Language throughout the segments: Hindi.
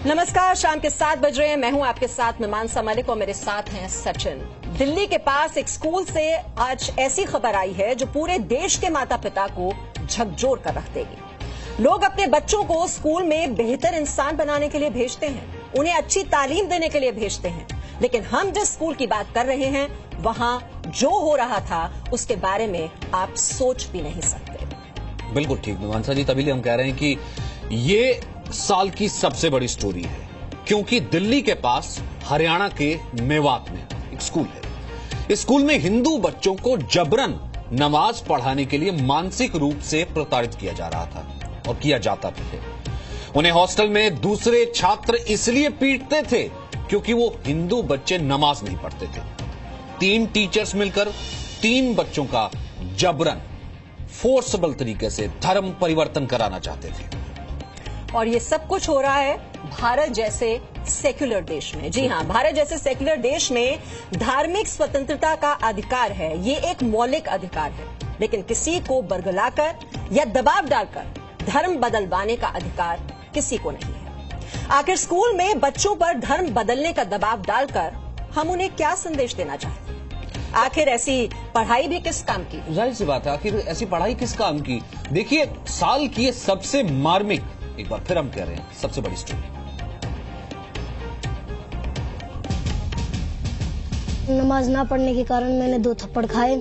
नमस्कार, शाम के 7 बज रहे हैं। मैं हूं आपके साथ में मानसा मलिक और मेरे साथ हैं सचिन। दिल्ली के पास एक स्कूल से आज ऐसी खबर आई है जो पूरे देश के माता पिता को झकझोर कर रख देगी। लोग अपने बच्चों को स्कूल में बेहतर इंसान बनाने के लिए भेजते हैं, उन्हें अच्छी तालीम देने के लिए भेजते हैं, लेकिन हम जिस स्कूल की बात कर रहे हैं वहां जो हो रहा था उसके बारे में आप सोच भी नहीं सकते। बिल्कुल ठीक मानसा जी, तभी हम कह रहे हैं कि ये साल की सबसे बड़ी स्टोरी है, क्योंकि दिल्ली के पास हरियाणा के मेवात में एक स्कूल है। इस स्कूल में हिंदू बच्चों को जबरन नमाज पढ़ाने के लिए मानसिक रूप से प्रताड़ित किया जा रहा था और किया जाता भी है। उन्हें हॉस्टल में दूसरे छात्र इसलिए पीटते थे क्योंकि वो हिंदू बच्चे नमाज नहीं पढ़ते थे। 3 टीचर्स मिलकर 3 बच्चों का जबरन फोर्सेबल तरीके से धर्म परिवर्तन कराना चाहते थे। और ये सब कुछ हो रहा है भारत जैसे सेक्युलर देश में। जी हां, भारत जैसे सेक्युलर देश में धार्मिक स्वतंत्रता का अधिकार है, ये एक मौलिक अधिकार है, लेकिन किसी को बरगलाकर या दबाव डालकर धर्म बदलवाने का अधिकार किसी को नहीं है। आखिर स्कूल में बच्चों पर धर्म बदलने का दबाव डालकर हम उन्हें क्या संदेश देना चाहते हैं? आखिर ऐसी पढ़ाई भी किस काम की? जाहिर सी बात है, आखिर ऐसी पढ़ाई किस काम की? देखिए, साल की ये सबसे मार्मिक, एक बार फिर हम कह रहे हैं, सबसे बड़ी स्टोरी। नमाज ना पढ़ने के कारण मैंने 2 थप्पड़ खाए।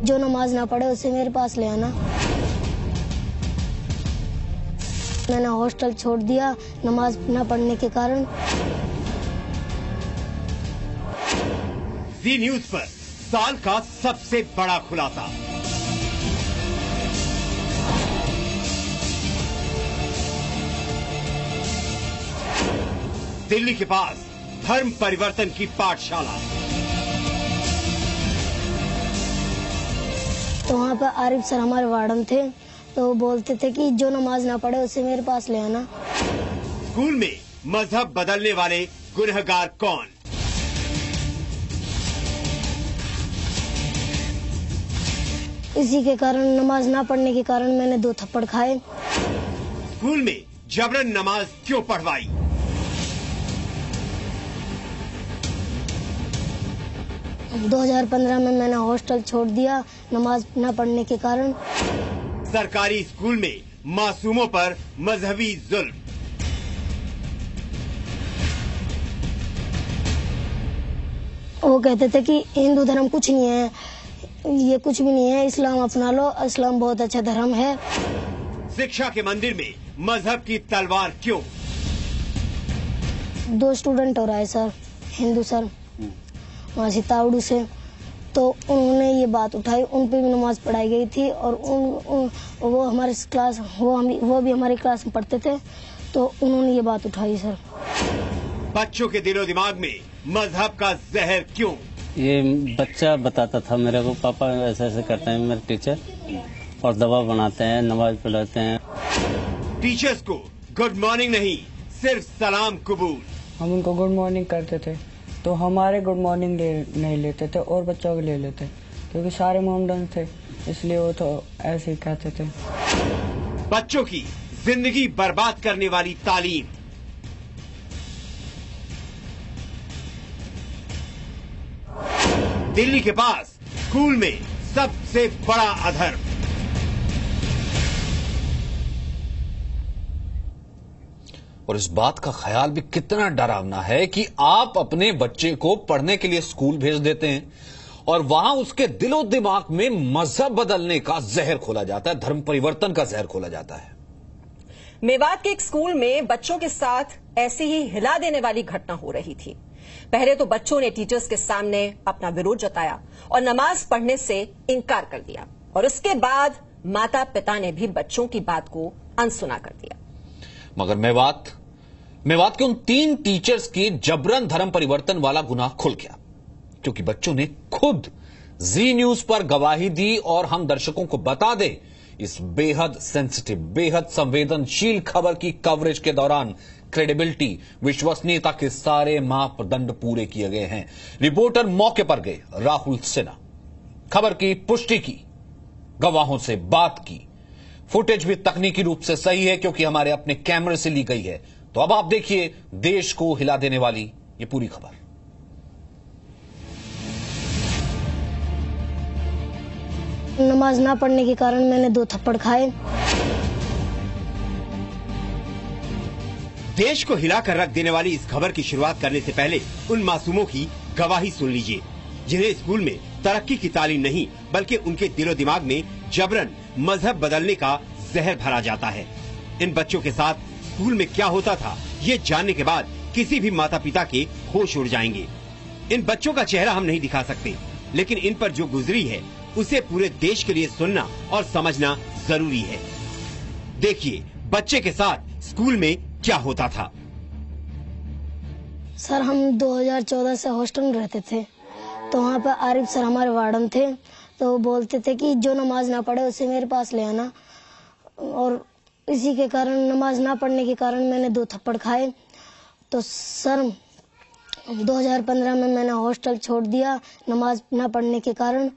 जो नमाज ना पढ़े उसे मेरे पास ले आना। मैंने हॉस्टल छोड़ दिया नमाज ना पढ़ने के कारण। जी न्यूज पर साल का सबसे बड़ा खुलासा। दिल्ली के पास धर्म परिवर्तन की पाठशाला। तो वहाँ पर आरिफ सर हमारे वार्डन थे, तो वो बोलते थे कि जो नमाज ना पढ़े उसे मेरे पास ले आना। स्कूल में मजहब बदलने वाले गुनहगार कौन? इसी के कारण, नमाज ना पढ़ने के कारण मैंने 2 थप्पड़ खाए। स्कूल में जबरन नमाज क्यों पढ़वाई? 2015 में मैंने हॉस्टल छोड़ दिया नमाज न पढ़ने के कारण। सरकारी स्कूल में मासूमों पर मजहबी जुल्म। वो कहते थे कि हिंदू धर्म कुछ नहीं है, ये कुछ भी नहीं है, इस्लाम अपना लो, इस्लाम बहुत अच्छा धर्म है। शिक्षा के मंदिर में मजहब की तलवार क्यों? 2 स्टूडेंट हो रहा है सर, हिंदू सर, वहाँ से तावड़ू से, तो उन्होंने ये बात उठाई, उन पे भी नमाज पढ़ाई गई थी और वो हमारे क्लास, वो भी हमारी क्लास में पढ़ते थे, तो उन्होंने ये बात उठाई सर। बच्चों के दिलो दिमाग में मजहब का जहर क्यों? ये बच्चा बताता था मेरे को, पापा ऐसे ऐसे करते हैं मेरे टीचर और दवा बनाते हैं, नमाज पढ़ाते हैं। टीचर्स को गुड मॉर्निंग नहीं, सिर्फ सलाम कबूल। हम उनको गुड मॉर्निंग करते थे तो हमारे गुड मॉर्निंग नहीं लेते थे और बच्चों को ले लेते, क्योंकि सारे मोहम्मदन थे, इसलिए वो तो ऐसे ही कहते थे। बच्चों की जिंदगी बर्बाद करने वाली तालीम। दिल्ली के पास स्कूल में सबसे बड़ा अधर्म। और इस बात का ख्याल भी कितना डरावना है कि आप अपने बच्चे को पढ़ने के लिए स्कूल भेज देते हैं और वहां उसके दिलो दिमाग में मजहब बदलने का जहर खोला जाता है, धर्म परिवर्तन का जहर खोला जाता है। मेवात के एक स्कूल में बच्चों के साथ ऐसी ही हिला देने वाली घटना हो रही थी। पहले तो बच्चों ने टीचर्स के सामने अपना विरोध जताया और नमाज पढ़ने से इनकार कर दिया, और उसके बाद माता पिता ने भी बच्चों की बात को अनसुना कर दिया। मगर मेवात के उन 3 टीचर्स की जबरन धर्म परिवर्तन वाला गुनाह खुल गया, क्योंकि बच्चों ने खुद जी न्यूज पर गवाही दी। और हम दर्शकों को बता दें, इस बेहद सेंसिटिव, बेहद संवेदनशील खबर की कवरेज के दौरान क्रेडिबिलिटी, विश्वसनीयता के सारे मापदंड पूरे किए गए हैं। रिपोर्टर मौके पर गए, राहुल सिन्हा, खबर की पुष्टि की, गवाहों से बात की, फुटेज भी तकनीकी रूप से सही है क्योंकि हमारे अपने कैमरे से ली गई है। तो अब आप देखिए देश को हिला देने वाली ये पूरी खबर। नमाज ना पढ़ने के कारण मैंने 2 थप्पड़ खाए। देश को हिलाकर रख देने वाली इस खबर की शुरुआत करने से पहले उन मासूमों की गवाही सुन लीजिए जिन्हें स्कूल में तरक्की की तालीम नहीं बल्कि उनके दिलो दिमाग में जबरन मजहब बदलने का जहर भरा जाता है। इन बच्चों के साथ स्कूल में क्या होता था ये जानने के बाद किसी भी माता पिता के होश उड़ जाएंगे। इन बच्चों का चेहरा हम नहीं दिखा सकते, लेकिन इन पर जो गुजरी है उसे पूरे देश के लिए सुनना और समझना जरूरी है। देखिए बच्चे के साथ स्कूल में क्या होता था। सर हम 2014 से हॉस्टल में रहते थे, तो वहाँ पर आरिफ सर हमारे वार्डन थे। तो वो बोलते थे कि जो नमाज ना पढ़े उसे मेरे पास ले आना, और इसी के कारण नमाज ना पढ़ने के कारण मैंने 2 थप्पड़ खाए। तो सर 2015 में मैंने हॉस्टल छोड़ दिया नमाज ना पढ़ने के कारण।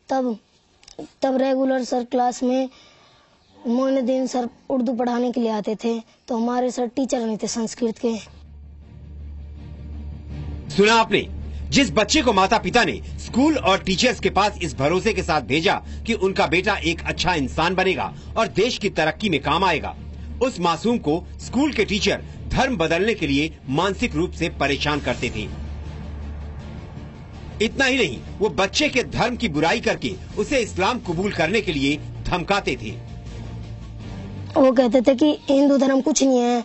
तब रेगुलर सर क्लास में मोइनुद्दीन सर उर्दू पढ़ाने के लिए आते थे, तो हमारे सर टीचर नहीं थे संस्कृत के। सुना आपने, जिस बच्चे को माता पिता ने स्कूल और टीचर्स के पास इस भरोसे के साथ भेजा कि उनका बेटा एक अच्छा इंसान बनेगा और देश की तरक्की में काम आएगा, उस मासूम को स्कूल के टीचर धर्म बदलने के लिए मानसिक रूप से परेशान करते थे। इतना ही नहीं, वो बच्चे के धर्म की बुराई करके उसे इस्लाम कबूल करने के लिए धमकाते थे। वो कहते थे कि हिंदू धर्म कुछ नहीं है,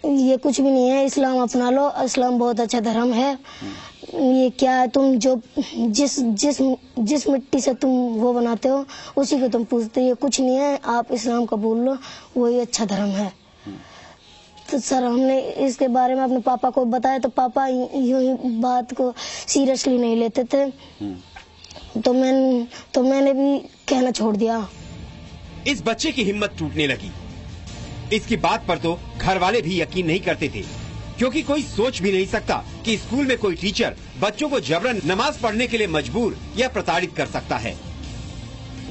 ये कुछ भी नहीं है, इस्लाम अपना लो, इस्लाम बहुत अच्छा धर्म है। ये क्या है, तुम जो जिस मिट्टी से तुम वो बनाते हो उसी को तुम पूजते हो, ये कुछ नहीं है, आप इस्लाम कबूल लो, वही अच्छा धर्म है। तो सर हमने इसके बारे में अपने पापा को बताया, तो पापा यूं ही बात को सीरियसली नहीं लेते थे। तो मैंने भी कहना छोड़ दिया। इस बच्चे की हिम्मत टूटने लगी। इसकी बात पर तो घर वाले भी यकीन नहीं करते थे, क्योंकि कोई सोच भी नहीं सकता कि स्कूल में कोई टीचर बच्चों को जबरन नमाज पढ़ने के लिए मजबूर या प्रताड़ित कर सकता है।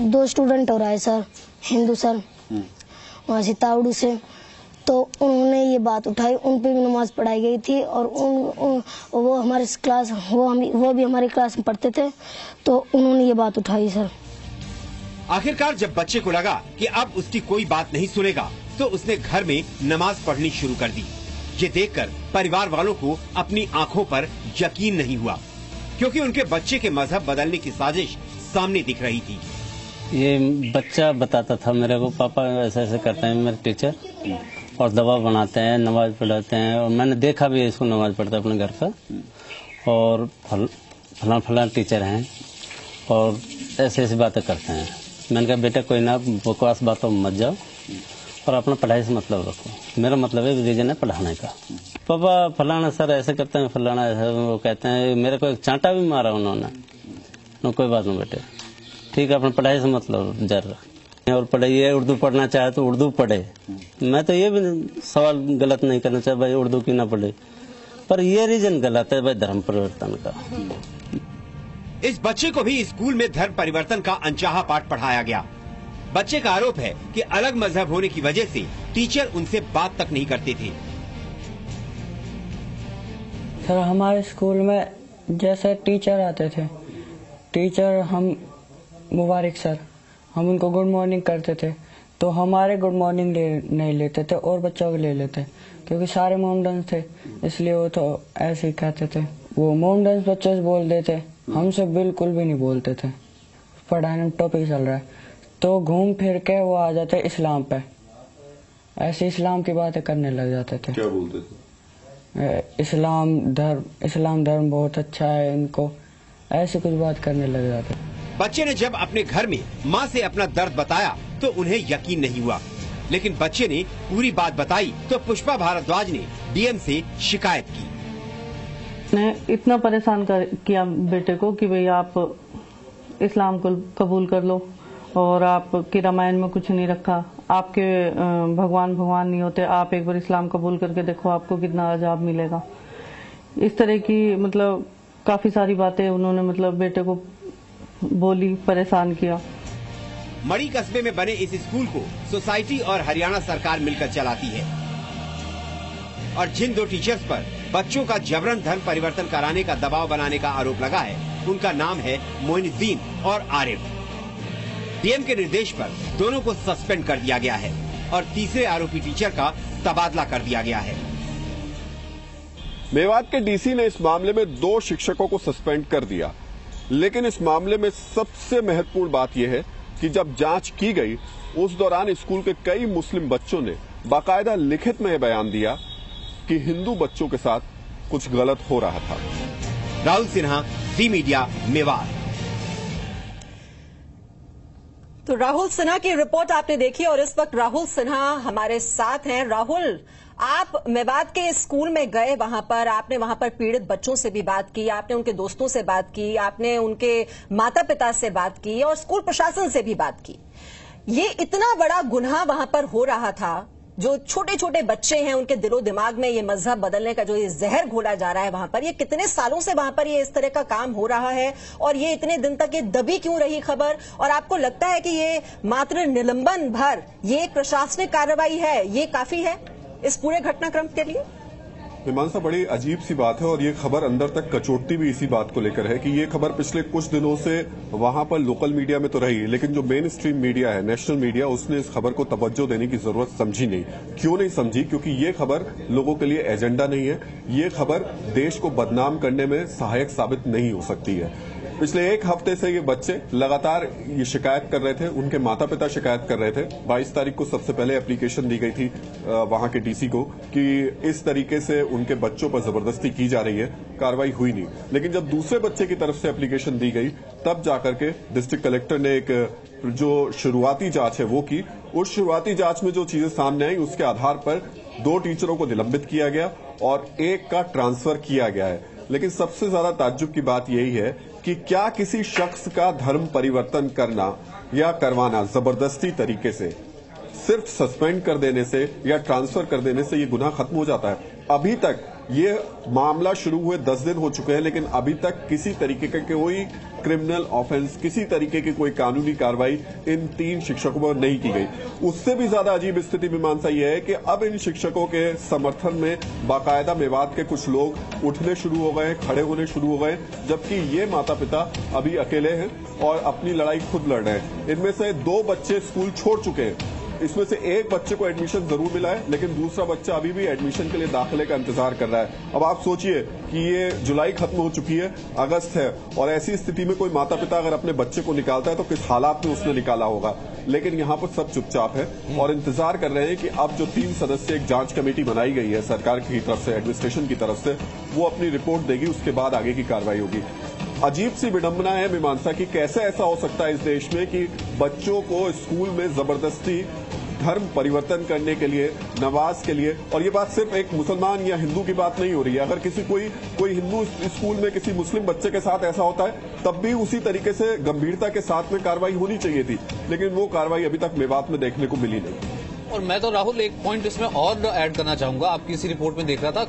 2 स्टूडेंट और आए सर, हिंदू सर वहाँ से तावड़ू से, तो उन्होंने ये बात उठाई, उन पे भी नमाज पढ़ाई गई थी, और वो हमारे क्लास वो भी हमारी क्लास में पढ़ते थे, तो उन्होंने ये बात उठाई सर। आखिरकार जब बच्चे को लगा कि अब उसकी कोई बात नहीं सुनेगा, तो उसने घर में नमाज पढ़नी शुरू कर दी। ये देखकर परिवार वालों को अपनी आंखों पर यकीन नहीं हुआ, क्योंकि उनके बच्चे के मजहब बदलने की साजिश सामने दिख रही थी। ये बच्चा बताता था मेरे को, पापा ऐसे ऐसे करते हैं मेरे टीचर, और दवा बनाते हैं, नमाज पढ़ाते हैं, और मैंने देखा भी इसको नमाज पढ़ता अपने घर पर, और फलां टीचर हैं और ऐसे ऐसी बातें करते हैं। मैंने कहा बेटा कोई ना बकवास बातों में मत जाओ और अपना पढ़ाई से मतलब रखो, मेरा मतलब है रीजन है पढ़ाने का। पापा फलाना सर ऐसे करते हैं, फलाना ऐसा, वो कहते हैं, मेरे को एक चांटा भी मारा उन्होंने। नो कोई बात नहीं बेटे, ठीक है, अपना पढ़ाई से मतलब जारी रख, और पढ़ाइए, उर्दू पढ़ना चाहे तो उर्दू पढ़े। मैं तो ये भी सवाल गलत नहीं करना चाहे भाई उर्दू की ना पढ़े, पर ये रीजन गलत है भाई धर्म परिवर्तन का। इस बच्चे को भी स्कूल में धर्म परिवर्तन का अनचाहा पाठ पढ़ाया गया। बच्चे का आरोप है कि अलग मजहब होने की वजह से टीचर उनसे बात तक नहीं करते थे। सर हमारे स्कूल में जैसे टीचर आते थे, टीचर हम मुबारक सर, हम उनको गुड मॉर्निंग करते थे, तो हमारे गुड मॉर्निंग नहीं लेते थे और बच्चों को ले लेते, क्योंकि सारे मोमडन थे, इसलिए वो तो ऐसे ही कहते थे। वो मोमडन बच्चों से बोल देते, हमसे बिल्कुल भी नहीं बोलते थे। पढ़ाने में टॉपिक चल रहा है तो घूम फिर के वो आ जाते इस्लाम पे, ऐसे इस्लाम की बातें करने लग जाते थे। क्या बोलते थे? इस्लाम धर्म बहुत अच्छा है, इनको ऐसे कुछ बात करने लग जाते। बच्चे ने जब अपने घर में माँ से अपना दर्द बताया तो उन्हें यकीन नहीं हुआ, लेकिन बच्चे ने पूरी बात बताई तो पुष्पा भारद्वाज ने डीएम से शिकायत की। ने इतना परेशान किया बेटे को कि भाई आप इस्लाम को कबूल कर लो, और आपकी रामायण में कुछ नहीं रखा, आपके भगवान नहीं होते, आप एक बार इस्लाम कबूल करके देखो आपको कितना अजाब मिलेगा। इस तरह की मतलब काफी सारी बातें उन्होंने मतलब बेटे को बोली, परेशान किया। मड़ी कस्बे में बने इस स्कूल को सोसाइटी और हरियाणा सरकार मिलकर चलाती है और जिन दो टीचर्स पर बच्चों का जबरन धर्म परिवर्तन कराने का दबाव बनाने का आरोप लगा है उनका नाम है मोइनुद्दीन और आरिफ। डीएम के निर्देश पर दोनों को सस्पेंड कर दिया गया है और तीसरे आरोपी टीचर का तबादला कर दिया गया है। मेवात के डीसी ने इस मामले में 2 शिक्षकों को सस्पेंड कर दिया, लेकिन इस मामले में सबसे महत्वपूर्ण बात यह है कि जब जांच की गई उस दौरान स्कूल के कई मुस्लिम बच्चों ने बाकायदा लिखित में बयान दिया कि हिंदू बच्चों के साथ कुछ गलत हो रहा था। राहुल सिन्हा, ज़ी मीडिया, मेवात। तो राहुल सिन्हा की रिपोर्ट आपने देखी और इस वक्त राहुल सिन्हा हमारे साथ हैं। राहुल, आप मेवात के स्कूल में गए, वहां पर आपने वहां पर पीड़ित बच्चों से भी बात की, आपने उनके दोस्तों से बात की, आपने उनके माता पिता से बात की और स्कूल प्रशासन से भी बात की। ये इतना बड़ा गुनाह वहां पर हो रहा था, जो छोटे छोटे बच्चे हैं उनके दिलो दिमाग में ये मजहब बदलने का जो ये जहर घोला जा रहा है वहां पर, ये कितने सालों से वहां पर ये इस तरह का काम हो रहा है और ये इतने दिन तक ये दबी क्यों रही खबर? और आपको लगता है कि ये मात्र निलंबन भर ये एक प्रशासनिक कार्रवाई है, ये काफी है इस पूरे घटनाक्रम के लिए? मीमांसा, बड़ी अजीब सी बात है और ये खबर अंदर तक कचोटती भी इसी बात को लेकर है कि ये खबर पिछले कुछ दिनों से वहां पर लोकल मीडिया में तो रही, लेकिन जो मेन स्ट्रीम मीडिया है, नेशनल मीडिया, उसने इस खबर को तवज्जो देने की जरूरत समझी नहीं। क्यों नहीं समझी? क्योंकि ये खबर लोगों के लिए एजेंडा नहीं है, ये खबर देश को बदनाम करने में सहायक साबित नहीं हो सकती है। पिछले 1 हफ्ते से ये बच्चे लगातार ये शिकायत कर रहे थे, उनके माता पिता शिकायत कर रहे थे। 22 तारीख को सबसे पहले एप्लीकेशन दी गई थी वहां के डीसी को कि इस तरीके से उनके बच्चों पर जबरदस्ती की जा रही है, कार्रवाई हुई नहीं। लेकिन जब दूसरे बच्चे की तरफ से एप्लीकेशन दी गई तब जाकर के डिस्ट्रिक्ट कलेक्टर ने एक जो शुरुआती जांच है वो की। उस शुरुआती जांच में जो चीजें सामने आई उसके आधार पर 2 टीचरों को निलंबित किया गया और 1 का ट्रांसफर किया गया है। लेकिन सबसे ज्यादा ताज्जुब की बात यही है कि क्या किसी शख्स का धर्म परिवर्तन करना या करवाना जबरदस्ती तरीके से सिर्फ सस्पेंड कर देने से या ट्रांसफर कर देने से ये गुनाह खत्म हो जाता है? अभी तक ये मामला शुरू हुए 10 दिन हो चुके हैं, लेकिन अभी तक किसी तरीके का कोई क्रिमिनल ऑफेंस, किसी तरीके की कोई कानूनी कार्रवाई इन 3 शिक्षकों पर नहीं की गई। उससे भी ज्यादा अजीब स्थिति मीमांसा यह है कि अब इन शिक्षकों के समर्थन में बाकायदा मेवात के कुछ लोग उठने शुरू हो गए, खड़े होने शुरू हो गए, जबकि ये माता पिता अभी अकेले हैं और अपनी लड़ाई खुद लड़ रहे हैं। इनमें से 2 बच्चे स्कूल छोड़ चुके हैं, इसमें से 1 बच्चे को एडमिशन जरूर मिला है, लेकिन दूसरा बच्चा अभी भी एडमिशन के लिए दाखिले का इंतजार कर रहा है। अब आप सोचिए कि ये जुलाई खत्म हो चुकी है, अगस्त है, और ऐसी स्थिति में कोई माता पिता अगर अपने बच्चे को निकालता है तो किस हालात में उसने निकाला होगा। लेकिन यहाँ पर सब चुपचाप है और इंतजार कर रहे हैं कि अब जो 3 सदस्य एक जांच कमेटी बनाई गई है सरकार की तरफ से, एडमिनिस्ट्रेशन की तरफ से, वो अपनी रिपोर्ट देगी, उसके बाद आगे की कार्रवाई होगी। अजीब सी विडंबना है मीमांसा की कैसे ऐसा हो सकता है इस देश में कि बच्चों को स्कूल में जबरदस्ती धर्म परिवर्तन करने के लिए, नमाज के लिए, और ये बात सिर्फ एक मुसलमान या हिंदू की बात नहीं हो रही है। अगर किसी कोई हिंदू स्कूल में किसी मुस्लिम बच्चे के साथ ऐसा होता है तब भी उसी तरीके से गंभीरता के साथ में कार्रवाई होनी चाहिए थी, लेकिन वो कार्रवाई अभी तक मेवात में देखने को मिली नहीं। और मैं तो राहुल एक पॉइंट इसमें और ऐड करना चाहूंगा। आपकी इसी रिपोर्ट में देख रहा था,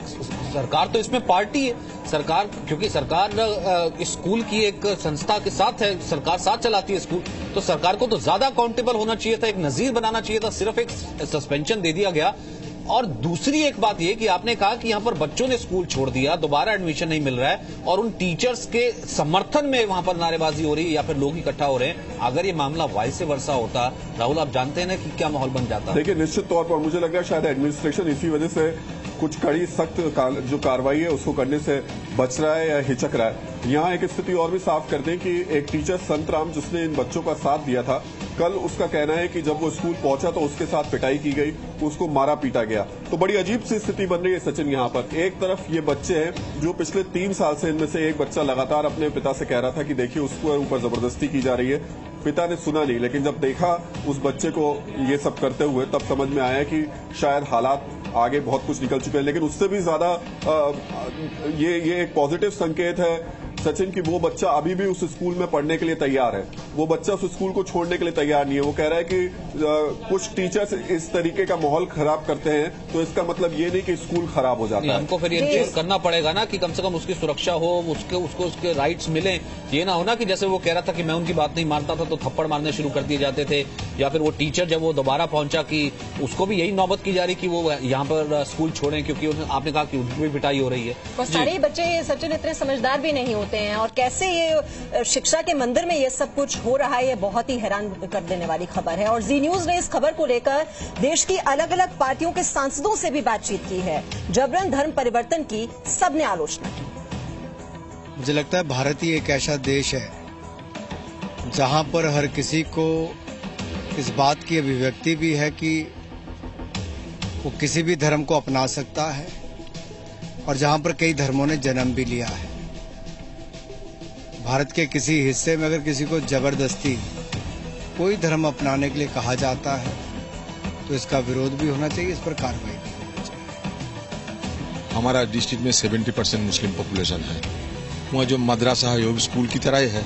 सरकार तो इसमें पार्टी है, सरकार, क्योंकि सरकार स्कूल की एक संस्था के साथ है, सरकार साथ चलाती है स्कूल, तो सरकार को तो ज्यादा अकाउंटेबल होना चाहिए था, एक नजीर बनाना चाहिए था। सिर्फ एक सस्पेंशन दे दिया गया। और दूसरी एक बात यह कि आपने कहा कि यहां पर बच्चों ने स्कूल छोड़ दिया, दोबारा एडमिशन नहीं मिल रहा है और उन टीचर्स के समर्थन में वहां पर नारेबाजी हो रही है या फिर लोग इकट्ठा हो रहे हैं। अगर ये मामला वाइस वर्सा होता, राहुल, आप जानते हैं ना कि क्या माहौल बन जाता। देखिए, निश्चित तौर पर मुझे लग रहा है शायद एडमिनिस्ट्रेशन इसी वजह से कुछ कड़ी सख्त जो कार्रवाई है उसको करने से बच रहा है या हिचक रहा है। यहाँ एक स्थिति और भी साफ कर दें कि एक टीचर संतराम जिसने इन बच्चों का साथ दिया था, कल उसका कहना है कि जब वो स्कूल पहुंचा तो उसके साथ पिटाई की गई, उसको मारा पीटा गया। तो बड़ी अजीब सी स्थिति बन रही है सचिन यहाँ पर। एक तरफ ये बच्चे हैं जो पिछले 3 साल से, इनमें से एक बच्चा लगातार अपने पिता से कह रहा था कि देखिए उसके ऊपर जबरदस्ती की जा रही है, पिता ने सुना नहीं, लेकिन जब देखा उस बच्चे को ये सब करते हुए तब समझ में आया कि शायद हालात आगे बहुत कुछ निकल चुके हैं। लेकिन उससे भी ज्यादा ये एक पॉजिटिव संकेत है सचिन कि वो बच्चा अभी भी उस स्कूल में पढ़ने के लिए तैयार है, वो बच्चा उस स्कूल को छोड़ने के लिए तैयार नहीं है। वो कह रहा है कि कुछ टीचर्स इस तरीके का माहौल खराब करते हैं तो इसका मतलब ये नहीं कि स्कूल खराब हो जाता है। हमको फिर ये करना पड़ेगा ना कि कम से कम उसकी सुरक्षा हो, उसको उसके राइट्स मिले। ये ना हो ना कि जैसे वो कह रहा था कि मैं उनकी बात नहीं मानता था तो थप्पड़ मारने शुरू कर दिए जाते थे, या फिर वो टीचर जब वो दोबारा पहुंचा कि उसको भी यही नौबत की जा रही कि वो यहाँ पर स्कूल छोड़ें, क्योंकि आपने कहा कि उनकी भी पिटाई हो रही है। और सारे बच्चे सचिन इतने समझदार भी नहीं होते हैं, और कैसे ये शिक्षा के मंदिर में ये सब कुछ हो रहा है, ये बहुत ही हैरान कर देने वाली खबर है। और जी न्यूज ने इस खबर को लेकर देश की अलग अलग पार्टियों के सांसदों से भी बातचीत की है। जबरन धर्म परिवर्तन की सबने आलोचना की। मुझे लगता है भारत ही एक ऐसा देश है जहां पर हर किसी को इस बात की अभिव्यक्ति भी है कि वो किसी भी धर्म को अपना सकता है, और जहां पर कई धर्मों ने जन्म भी लिया है। भारत के किसी हिस्से में अगर किसी को जबरदस्ती कोई धर्म अपनाने के लिए कहा जाता है तो इसका विरोध भी होना चाहिए, इस पर कार्रवाई भी होनी चाहिए। हमारा डिस्ट्रिक्ट में 70% मुस्लिम पॉपुलेशन है। वहाँ जो मदरसा है वो भी स्कूल की तरह ही है।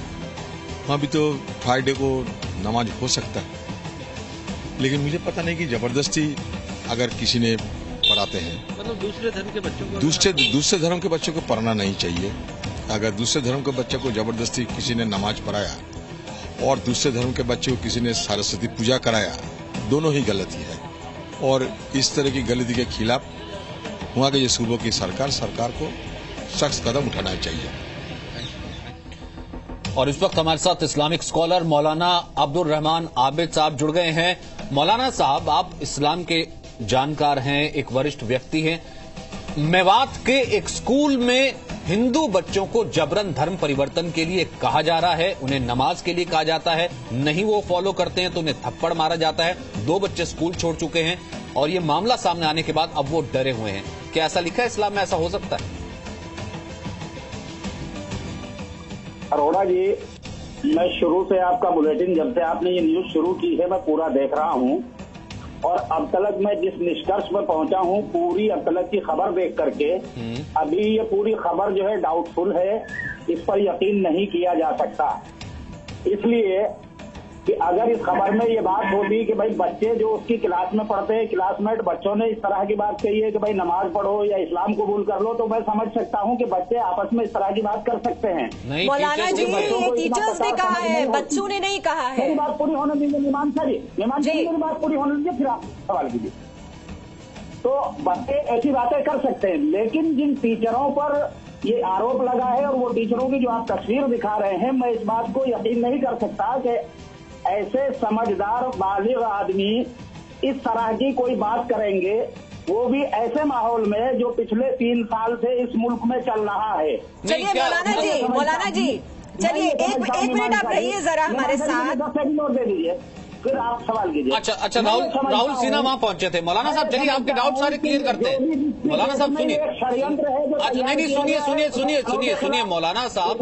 वहाँ भी तो फ्राइडे को नमाज हो सकता है, लेकिन मुझे पता नहीं कि जबरदस्ती अगर किसी ने पढ़ाते हैं, मतलब दूसरे धर्म के बच्चों को दूसरे धर्म के बच्चों को पढ़ना नहीं चाहिए। अगर दूसरे धर्म के बच्चे को जबरदस्ती किसी ने नमाज पढ़ाया और दूसरे धर्म के बच्चे को किसी ने सरस्वती पूजा कराया, दोनों ही गलती है। और इस तरह की गलती के खिलाफ वहाँ के सूबों की सरकार को सख्त कदम उठाना चाहिए। और इस वक्त हमारे साथ इस्लामिक स्कॉलर मौलाना अब्दुल रहमान आबिद साहब जुड़ गए हैं। मौलाना साहब, आप इस्लाम के जानकार हैं, एक वरिष्ठ व्यक्ति हैं। मेवात के एक स्कूल में हिंदू बच्चों को जबरन धर्म परिवर्तन के लिए कहा जा रहा है, उन्हें नमाज के लिए कहा जाता है, नहीं वो फॉलो करते हैं तो उन्हें थप्पड़ मारा जाता है। 2 बच्चे स्कूल छोड़ चुके हैं और ये मामला सामने आने के बाद अब वो डरे हुए हैं। क्या ऐसा लिखा है इस्लाम में, ऐसा हो सकता है? अरोड़ा जी, मैं शुरू से आपका बुलेटिन, जब से आपने ये न्यूज शुरू की है, मैं पूरा देख रहा हूँ, और अब तक मैं जिस निष्कर्ष पर पहुंचा हूँ, पूरी अब तक की खबर देख करके अभी ये पूरी खबर जो है डाउटफुल है, इस पर यकीन नहीं किया जा सकता। इसलिए कि अगर इस खबर में ये बात होती कि भाई बच्चे जो उसकी क्लास में पढ़ते हैं, क्लासमेट बच्चों ने इस तरह की बात कही है कि भाई नमाज पढ़ो या इस्लाम कबूल कर लो, तो मैं समझ सकता हूँ कि बच्चे आपस में इस तरह की बात कर सकते हैं। मौलाना जी, टीचर्स ने कहा है, बच्चों ने नहीं कहा है। मेरी बात पूरी होने दीजिए मीमांसा जी, मेरी बात पूरी होने दीजिए, फिर आप सवाल कीजिए। तो बच्चे ऐसी बातें कर सकते हैं, लेकिन जिन टीचरों पर ये आरोप लगा है और वो टीचरों की जो आप तस्वीर दिखा रहे हैं, मैं इस बात को यकीन नहीं कर सकता कि ऐसे समझदार बालिग आदमी इस तरह की कोई बात करेंगे, वो भी ऐसे माहौल में जो पिछले 3 साल से इस मुल्क में चल रहा है। चलिए मौलाना जी, चलिए एक मिनट आप रहिए जरा हमारे साथ। 10 सेकंड और दे दीजिए, फिर आप सवाल कीजिए। अच्छा, राहुल सिन्हा वहाँ पहुंचे थे। मौलाना साहब, चलिए आपके डाउट सारे क्लियर करते हैं। मौलाना साहब सुनिए। अच्छा, नहीं, सुनिए मौलाना साहब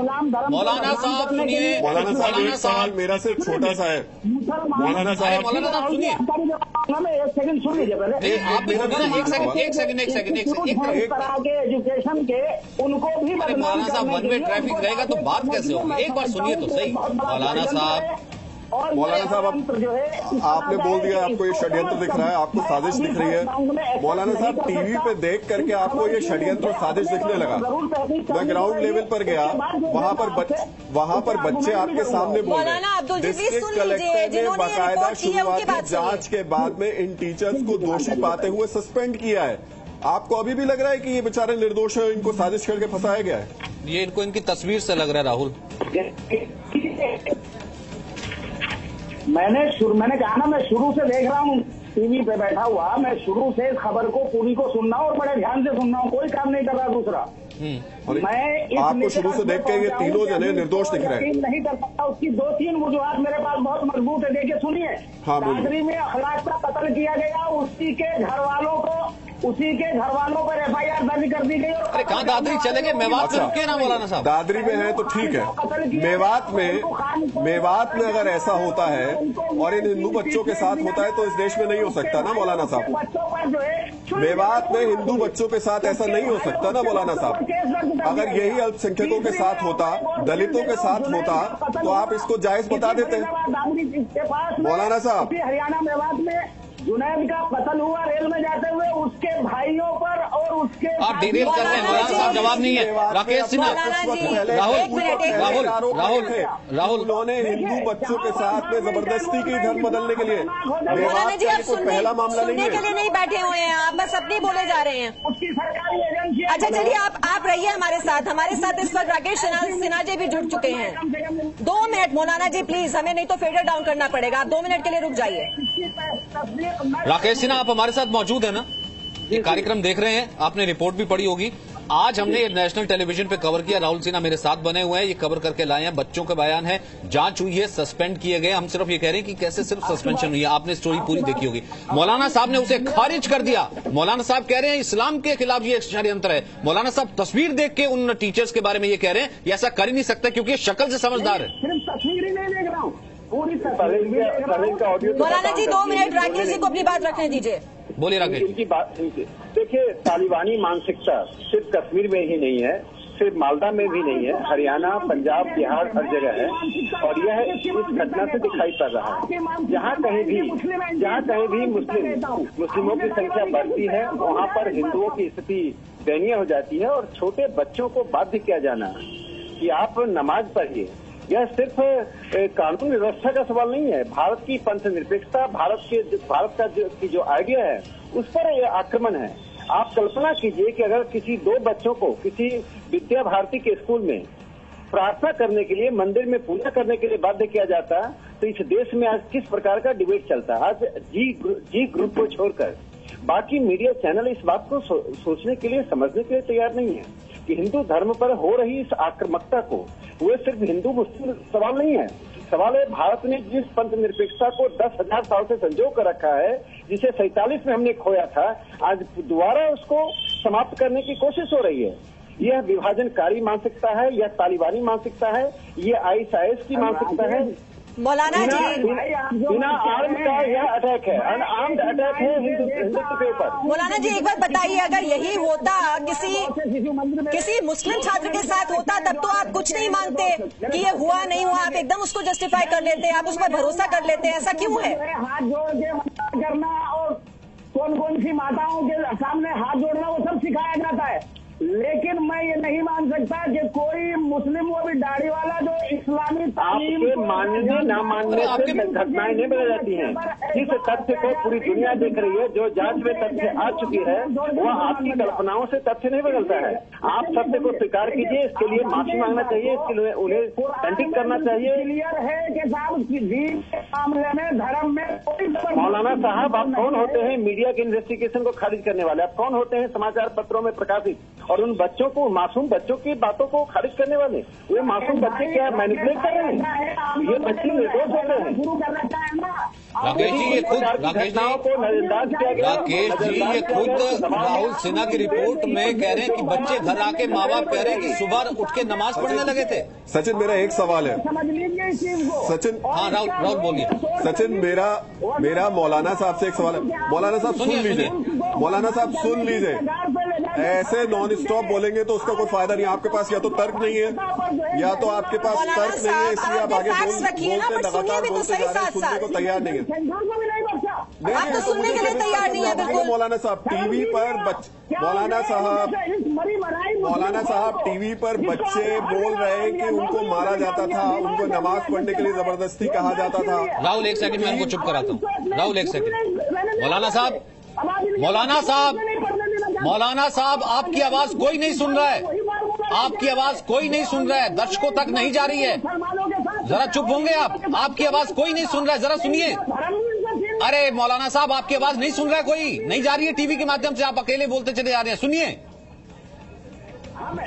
सुनिए। मौलाना साहब मेरा सिर्फ छोटा सा है। मौलाना साहब सुनिए। एक सेकंड सुन लीजिए पहले। आप एक सेकंड तरह के एजुकेशन के उनको भी मौलाना साहब, वन वे ट्रैफिक रहेगा तो बात कैसे होगी? एक बार सुनिए तो सही मौलाना साहब। मौलाना साहब, आपने बोल दिया आपको ये षड्यंत्र दिख रहा है, आपको साजिश दिख रही है। मौलाना साहब, टीवी पे देख करके आपको ये षड्यंत्र और साजिश दिखने लगा। मैं ग्राउंड लेवल पर गया, वहाँ पर बच्चे आपके सामने बोल रहे हैं। डिस्ट्रिक्ट कलेक्टर ने बाकायदा शुरुआती जांच के बाद में इन टीचर्स को दोषी पाते हुए सस्पेंड किया है। आपको अभी भी लग रहा है कि ये बेचारे निर्दोष है, इनको साजिश करके फंसाया गया है? ये इनको इनकी तस्वीर से लग रहा है राहुल। मैंने कहा ना, मैं शुरू से देख रहा हूँ टीवी पे बैठा हुआ, मैं शुरू से इस खबर को पूरी को सुनना और बड़े ध्यान से सुनना हूँ, कोई काम नहीं कर रहा दूसरा। मैं आपको शुरू से देख के ये तीनों जने निर्दोष दिख रहे हैं। नहीं कर सकता, उसकी 2-3 वजूहात मेरे पास बहुत मजबूत है, देखिए सुनिए। दादरी में अखलाक का कत्ल किया गया, उसी के घर वालों पर FIR दर्ज कर दी गई। अरे कहाँ दादरी चले गए? मेवात में रुके ना मौलाना साहब। दादरी में है तो ठीक है, मेवात में अगर ऐसा होता है और इन हिंदू बच्चों के साथ होता है तो इस देश में नहीं हो सकता ना मौलाना साहब। बच्चों पर जो है मेवात में हिंदू बच्चों के साथ ऐसा नहीं हो सकता ना मौलाना साहब। अगर यही अल्पसंख्यकों के साथ होता, दलितों के साथ होता, तो आप इसको जायज बता देते। मौलाना साहब, हरियाणा मेवात में जुनैद का कत्ल हुआ रेल में जाते हुए, उसके भाइयों पर और उसके आप डिटेल कर रहे हैं मौलाना साहब, जवाब नहीं है। राकेश सिन्हा, राहुल उन्होंने हिंदू बच्चों के साथ में जबरदस्ती की धर्म बदलने के लिए, मौलाना जी, आप पहला मामला नहीं सुनने है। के लिए नहीं बैठे हुए हैं, आप बस अपनी बोले जा रहे हैं। उसकी सरकारी एजेंसी। अच्छा चलिए, आप रहिए हमारे साथ इस वक्त राकेश सिन्हा जी भी जुड़ चुके हैं। 2 मिनट मौलाना जी प्लीज, हमें नहीं तो फेडर डाउन करना पड़ेगा। आप 2 मिनट के लिए रुक जाइए। राकेश सिन्हा, आप हमारे साथ मौजूद है ना? ये कार्यक्रम देख रहे हैं, आपने रिपोर्ट भी पढ़ी होगी। आज हमने ये नेशनल टेलीविजन पे कवर किया, राहुल सिन्हा मेरे साथ बने हुए हैं, ये कवर करके लाए हैं। बच्चों के बयान है, जांच हुई है, सस्पेंड किए गए। हम सिर्फ ये कह रहे हैं कि कैसे सिर्फ सस्पेंशन हुई है। आपने स्टोरी पूरी देखी होगी। मौलाना साहब ने उसे खारिज कर दिया। मौलाना साहब कह रहे हैं इस्लाम के खिलाफ ये षड्यंत्र है। मौलाना साहब तस्वीर देख के उन टीचर्स के बारे में ये कह रहे हैं ये ऐसा कर ही नहीं सकता, क्योंकि ये शक्ल से समझदार है। सिर्फ तस्वीर ही नहीं देख रहा हूँ, पूरी मौलाना जी 2 मिनट राकेश जी को अपनी बात रखने दीजिए। बोलिए राकेश। इनकी बात देखिए, तालिबानी मानसिकता सिर्फ कश्मीर में ही नहीं है, सिर्फ मालदा में भी नहीं है, हरियाणा, पंजाब, बिहार हर जगह है। और यह इस घटना से दिखाई पड़ रहा है। जहाँ कहीं भी मुस्लिमों की संख्या बढ़ती है, वहाँ पर हिंदुओं की स्थिति दयनीय हो जाती है। और छोटे बच्चों को बाध्य किया जाना कि आप नमाज पढ़िए, यह सिर्फ कानून व्यवस्था का सवाल नहीं है। भारत की पंथ निरपेक्षता, भारत का जो आइडिया है, उस पर यह आक्रमण है। आप कल्पना कीजिए कि अगर किसी 2 बच्चों को किसी विद्या भारती के स्कूल में प्रार्थना करने के लिए, मंदिर में पूजा करने के लिए बाध्य किया जाता, तो इस देश में आज किस प्रकार का डिबेट चलता। आज जी ग्रुप को छोड़कर बाकी मीडिया चैनल इस बात को सोचने के लिए, समझने के लिए तैयार नहीं है कि हिंदू धर्म पर हो रही इस आक्रामकता को, वो सिर्फ हिंदू मुस्लिम सवाल नहीं है। सवाल है भारत ने जिस पंथ निरपेक्षता को 10,000 साल से संजो कर रखा है, जिसे 47 में हमने खोया था, आज दोबारा उसको समाप्त करने की कोशिश हो रही है। यह विभाजनकारी मानसिकता है, यह तालिबानी मानसिकता है, यह ISIS की मानसिकता है। मौलाना जी, बिना आर्म का यह अटैक है, अनआर्म्ड अटैक है हिंदुत्व के ऊपर। मौलाना जी एक बात बताइए, अगर यही होता किसी मुस्लिम छात्र के साथ होता, तब तो आप कुछ नहीं मानते कि ये हुआ नहीं हुआ, आप एकदम उसको जस्टिफाई कर लेते, आप उस पर भरोसा कर लेते हैं। ऐसा क्यों है? हाथ जोड़ के करना और कौन सी माताओं के सामने हाथ जोड़ना, वो सब सिखाया जाता है। लेकिन मैं ये नहीं मान सकता कि कोई मुस्लिम, वो भी दाढ़ी वाला, जो इस्लामी आपके मानने ना मानने से घटनाएं नहीं बदल जाती हैं। जिस तथ्य को पूरी दुनिया देख रही है, जो जांच में तथ्य आ चुकी है, वह आपकी कल्पनाओं से तथ्य नहीं बदलता है। आप सत्य को स्वीकार कीजिए, इसके लिए माफी मांगना चाहिए, इसके लिए उन्हें दंडित करना चाहिए। क्लियर है कि साहब दीन के मामले में, धर्म में कोई मौलाना साहब, आप कौन होते हैं मीडिया के इन्वेस्टिगेशन को खारिज करने वाले? आप कौन होते हैं समाचार पत्रों में प्रकाशित और उन बच्चों को, मासूम बच्चों की बातों को खारिज करने वाले? वे मासूम बच्चे क्या मैनिपुलेट कर रहे हैं? ये बच्चे निर्दोष हो रहे हैं। राकेश जी, ये खुद राहुल सिन्हा की रिपोर्ट में कह रहे हैं कि बच्चे घर आके माँ बाप कह रहे हैं कि सुबह उठ के नमाज पढ़ने लगे थे। सचिन, मेरा एक सवाल है। सचिन, हाँ राहुल बोलिए। सचिन, मेरा मौलाना साहब से एक सवाल है। मौलाना साहब सुन लीजिए, मौलाना साहब सुन लीजिए। ऐसे नॉन स्टॉप बोलेंगे तो उसका कोई फायदा नहीं। आपके पास या तो तर्क नहीं है, या तो आपके पास तर्क नहीं है, इसलिए आप आगे बोलते लगातार बोलते जा रहे हैं, सुनने को तैयार नहीं है। आप तो सुनने के लिए तैयार नहीं है बिल्कुल। मौलाना साहब टीवी पर मौलाना साहब टीवी पर बच्चे बोल रहे हैं कि उनको मारा जाता था, उनको नमाज पढ़ने के लिए जबरदस्ती कहा जाता था। राहुल एक सेकंड, मैं उनको चुप कराता हूँ। राहुल एक सेकंड। मौलाना साहब आपकी आवाज कोई नहीं सुन रहा है, आपकी आवाज कोई नहीं सुन रहा है, दर्शकों तक नहीं जा रही है। जरा चुप होंगे आप? आपकी आवाज कोई नहीं सुन रहा है, जरा सुनिए। अरे मौलाना साहब, आपकी आवाज नहीं सुन रहा है, कोई नहीं जा रही है टीवी के माध्यम से, आप अकेले बोलते चले जा रहे हैं। सुनिए,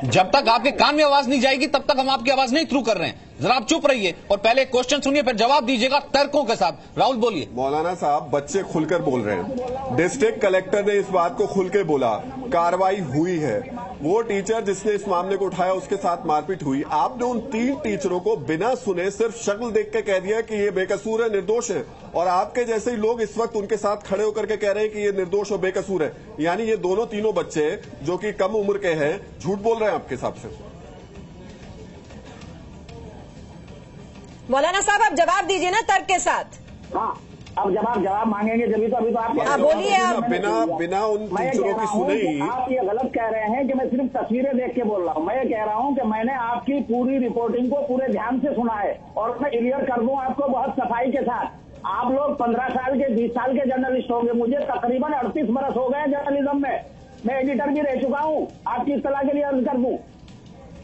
जब तक आपके कान में आवाज नहीं जाएगी तब तक हम आपकी आवाज नहीं थ्रू कर रहे हैं। जरा आप चुप रहिए और पहले क्वेश्चन सुनिए, फिर जवाब दीजिएगा तर्कों के साथ। राहुल बोलिए। मौलाना साहब, बच्चे खुलकर बोल रहे हैं। डिस्ट्रिक्ट कलेक्टर ने इस बात को खुल के बोला, कार्रवाई हुई है। वो टीचर जिसने इस मामले को उठाया उसके साथ मारपीट हुई। आपने उन 3 टीचरों को बिना सुने सिर्फ शक्ल देख के कह दिया कि ये बेकसूर है, निर्दोष है, और आपके जैसे ही लोग इस वक्त उनके साथ खड़े होकर के कह रहे हैं कि ये निर्दोष और बेकसूर है। यानी ये दोनों तीनों बच्चे जो कि कम उम्र के हैं झूठ बोल रहे हैं आपके हिसाब से। मौलाना साहब आप जवाब दीजिए ना तर्क के साथ। हाँ, अब जवाब मांगेंगे जब तो अभी तो आप बोलिए। आप बिना उन टीचरों की सुने ही आप ये गलत कह रहे हैं कि मैं सिर्फ तस्वीरें देख के बोल रहा हूँ। मैं ये कह रहा हूँ कि मैंने आपकी पूरी रिपोर्टिंग को पूरे ध्यान से सुना है और मैं क्लियर कर दूं आपको बहुत सफाई के साथ। आप लोग 15 साल के 20 साल के जर्नलिस्ट होंगे, मुझे तकरीबन 38 बरस हो गए जर्नलिज्म में। मैं एडिटर भी रह चुका हूँ। आपकी इत्तला के लिए अर्ज कर दूं,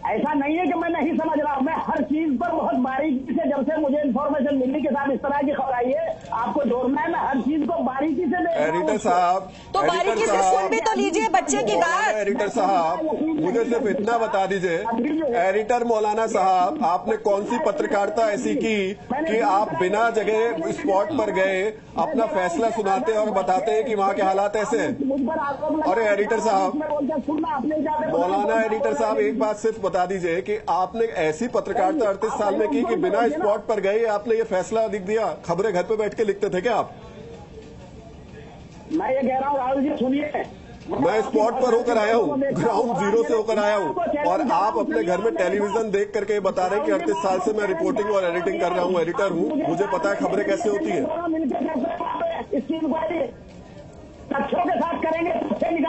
ऐसा नहीं है कि मैं नहीं समझ रहा हूं। मैं हर चीज पर बहुत बारीकी से, जब से मुझे इन्फॉर्मेशन मिलने के साथ इस तरह की खबर आई है, आपको जोड़ना है, मैं हर चीज को बारीकी से देख रहा हूं। एडिटर साहब, तो बारीकी से सुन भी तो लीजिए बच्चे की बात। एडिटर साहब मुझे सिर्फ इतना बता दीजिए, एडिटर मौलाना साहब, आपने कौन सी पत्रकारिता ऐसी की कि आप बिना जगह स्पॉट पर गए अपना फैसला सुनाते और बताते हैं कि वहाँ के हालात ऐसे हैं। अरे एडिटर साहब, मौलाना एडिटर साहब, एक बात सिर्फ बता दीजिए कि आपने ऐसी पत्रकारिता 38 साल में की कि बिना स्पॉट पर गए आपने ये फैसला लिख दिया। खबरें घर पे बैठ के लिखते थे क्या आप? मैं ये कह रहा हूँ राहुल जी सुनिए, मैं स्पॉट पर होकर आया हूँ, ग्राउंड जीरो से होकर आया हूँ, और आप अपने घर में टेलीविजन देख करके बता रहे हैं कि 38 साल से मैं रिपोर्टिंग और एडिटिंग कर रहा हूँ, एडिटर हूँ, मुझे पता है खबरें कैसे होती है। तथ्यों के साथ करेंगे।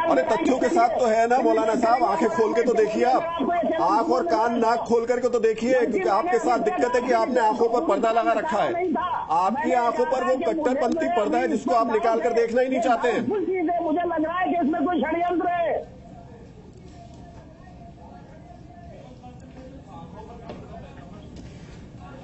अरे तथ्यों के साथ तो है ना मौलाना साहब, आंखें खोल के तो देखिए, आप आंख और कान नाक खोल करके तो देखिए, क्योंकि आपके साथ दिक्कत है कि आपने आंखों पर पर्दा लगा रखा है। आपकी आंखों पर वो कट्टरपंथी पर्दा है जिसको आप निकाल कर देखना ही नहीं चाहते हैं। मुझे लग रहा है कि इसमें कोई षड्यंत्र है।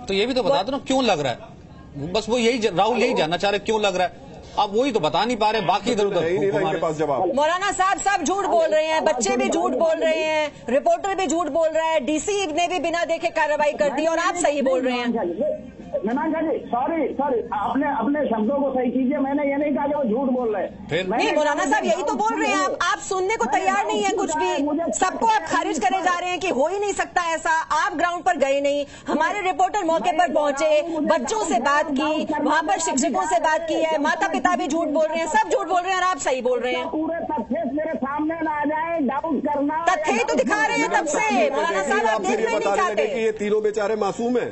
तो ये भी तो बता दो ना क्यों लग रहा है। बस वो यही राहुल यही जानना चाह रहे क्यों लग रहा है। आप वही तो बता नहीं पा रहे, बाकी इधर उधर पास जवाब। मौलाना साहब सब झूठ बोल रहे हैं, बच्चे भी झूठ बोल रहे हैं, रिपोर्टर भी झूठ बोल रहा है, डीसी ने भी बिना देखे कार्रवाई कर दी और आप सही बोल रहे हैं। मीमांसा जी सॉरी आपने अपने शब्दों को सही कीजिए। मैंने ये नहीं कहा कि वो झूठ बोल रहे हैं। नहीं मौलाना साहब यही तो बोल रहे हैं आप सुनने को तैयार नहीं है कुछ भी। सबको आप खारिज करे जा रहे हैं कि हो ही नहीं सकता ऐसा। आप ग्राउंड पर गए नहीं, हमारे रिपोर्टर मौके पर पहुंचे, बच्चों से बात की, वहां पर शिक्षकों से बात की है, माता पिता भी झूठ बोल रहे हैं, सब झूठ बोल रहे हैं और आप सही बोल रहे हैं। पूरे तथ्य मेरे सामने न आ जाए, डाउट करना तथ्य ही तो दिखा रहे हैं तब से। मौलाना साहब आप देखना ही नहीं चाहते कि ये तीनों बेचारे मासूम है,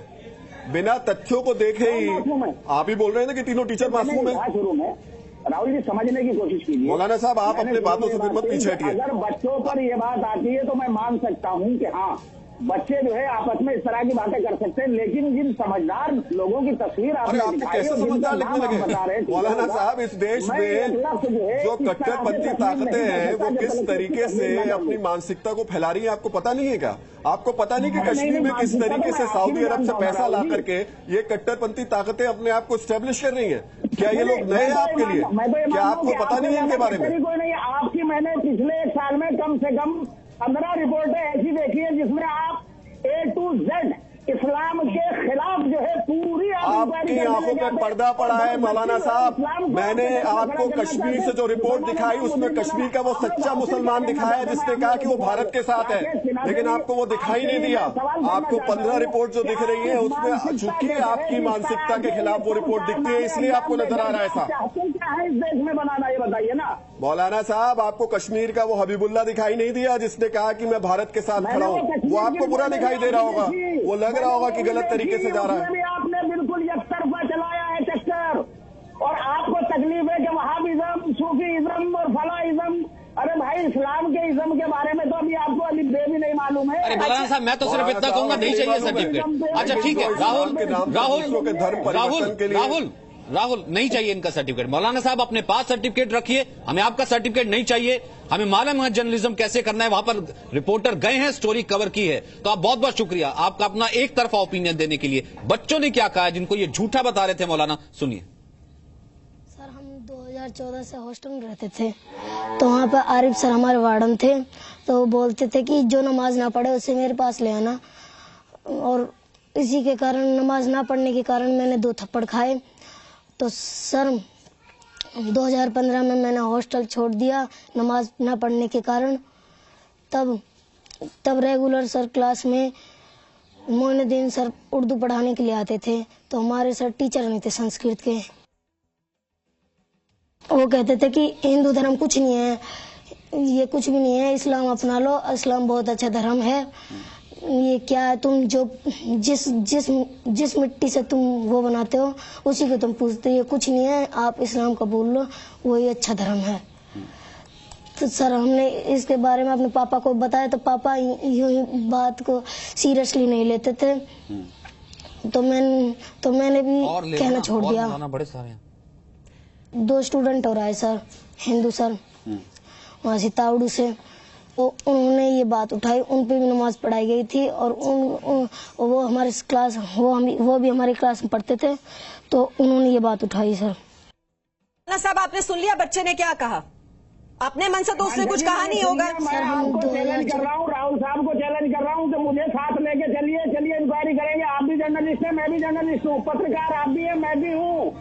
बिना तथ्यों को देखे ही आप ही बोल रहे हैं ना कि तीनों टीचर मासूम है। शुरू में राहुल जी समझने की कोशिश कीजिए। मौलाना साहब आप अपने बातों से फिर मत पीछे हटिए। अगर बच्चों पर ये बात आती है तो मैं मान सकता हूँ कि हाँ बच्चे जो है आपस में इस तरह की बातें कर सकते हैं, लेकिन जिन समझदार लोगों की तस्वीर आपने कैसे समझदार लिखने लगे मौलाना साहब? इस देश में जो कट्टरपंथी ताकतें हैं वो किस तरीके से अपनी मानसिकता को फैला रही है, आपको पता नहीं है क्या? आपको पता नहीं कि कश्मीर में किस तरीके से सऊदी अरब से पैसा ला करके ये कट्टरपंथी ताकतें अपने आप को स्टैब्लिश कर रही है? क्या ये लोग नए हैं आपके लिए? क्या आपको पता नहीं है इनके बारे में? कोई नहीं, आपकी मैंने पिछले 1 साल में कम से कम 15 रिपोर्टें ऐसी देखी है जिसमें आप A to Z इस्लाम के खिलाफ जो है पूरी आपकी आंखों पर पर्दा पड़ा है मौलाना साहब। मैंने आपको कश्मीर से जो रिपोर्ट दिखाई उसमें कश्मीर का वो सच्चा मुसलमान दिखाया जिसने कहा कि वो भारत के साथ है, लेकिन आपको वो दिखाई नहीं दिया। आपको 15 रिपोर्ट जो दिख रही है उसमें चूंकि आपकी मानसिकता के खिलाफ वो रिपोर्ट दिखती है इसलिए आपको नजर आ रहा है ऐसा। इस देश में बनाना ये बताइए ना मौलाना साहब। आपको कश्मीर का वो हबीबुल्ला दिखाई नहीं दिया जिसने कहा कि मैं भारत के साथ खड़ा हूँ? वो आपको बुरा दिखाई दे रहा होगा, वो लग रहा होगा कि गलत तरीके से जा रहा है। आपने बिल्कुल एकतरफा चलाया है चक्कर, और आपको तकलीफ है कि वहाबिज्म, सूफीइज्म और फलाइज्म। अरे भाई इस्लाम के इज्म के बारे में तो अभी आपको अली बे भी नहीं मालूम है। अरे मौलाना साहब मैं तो सिर्फ इतना कहूंगा नहीं चाहिए सर्टिफिकेट। अच्छा ठीक है राहुल नहीं चाहिए इनका सर्टिफिकेट। मौलाना साहब अपने पास सर्टिफिकेट रखिए, हमें आपका सर्टिफिकेट नहीं चाहिए। हमें मालूम है जर्नलिज्म कैसे करना है, वहां पर रिपोर्टर गए हैं, स्टोरी कवर की है। तो आप बहुत बहुत शुक्रिया आपका अपना एक तरफा ओपिनियन देने के लिए। बच्चों ने क्या कहा जिनको ये झूठा बता रहे थे मौलाना, सुनिए। सर हम 2014 से हॉस्टल में रहते थे, तो वहाँ पर आरिफ सर हमारे वार्डन थे, तो वो बोलते थे कि जो नमाज ना पढ़े उसे मेरे पास ले आना, और इसी के कारण नमाज ना पढ़ने के कारण मैंने 2 थप्पड़ खाए। तो सर 2015 में मैंने हॉस्टल छोड़ दिया नमाज ना पढ़ने के कारण। तब रेगुलर सर क्लास में मोइनुद्दीन सर उर्दू पढ़ाने के लिए आते थे, तो हमारे सर टीचर नहीं थे संस्कृत के। वो कहते थे कि हिंदू धर्म कुछ नहीं है, ये कुछ भी नहीं है, इस्लाम अपना लो, इस्लाम बहुत अच्छा धर्म है। ये क्या है, तुम जो जिस मिट्टी से तुम वो बनाते हो उसी को तुम पूजते हो, ये कुछ नहीं है, आप इस्लाम कबूल लो, वही अच्छा धर्म है। तो सर हमने इसके बारे में अपने पापा को बताया, तो पापा यूं ही बात को सीरियसली नहीं लेते थे। तो मैंने भी कहना छोड़ दिया। बड़े सारे 2 स्टूडेंट और आए सर, हिंदू सर वहाँ से तावड़ू से, तो उन्होंने ये बात उठाई, उन पे भी नमाज पढ़ाई गई थी और वो हमारे क्लास वो भी हमारी क्लास में पढ़ते थे, तो उन्होंने ये बात उठाई सर। साहब आपने सुन लिया बच्चे ने क्या कहा? अपने मन से तो उसने कुछ कहा नहीं होगा। मैं आपको चैलेंज कर रहा हूँ, राहुल साहब को चैलेंज कर रहा हूँ कि मुझे साथ लेके चलिए इंक्वायरी करेंगे। आप भी जर्नलिस्ट हैं, मैं भी जर्नलिस्ट हूँ, पत्रकार आप भी हैं, मैं भी हूँ।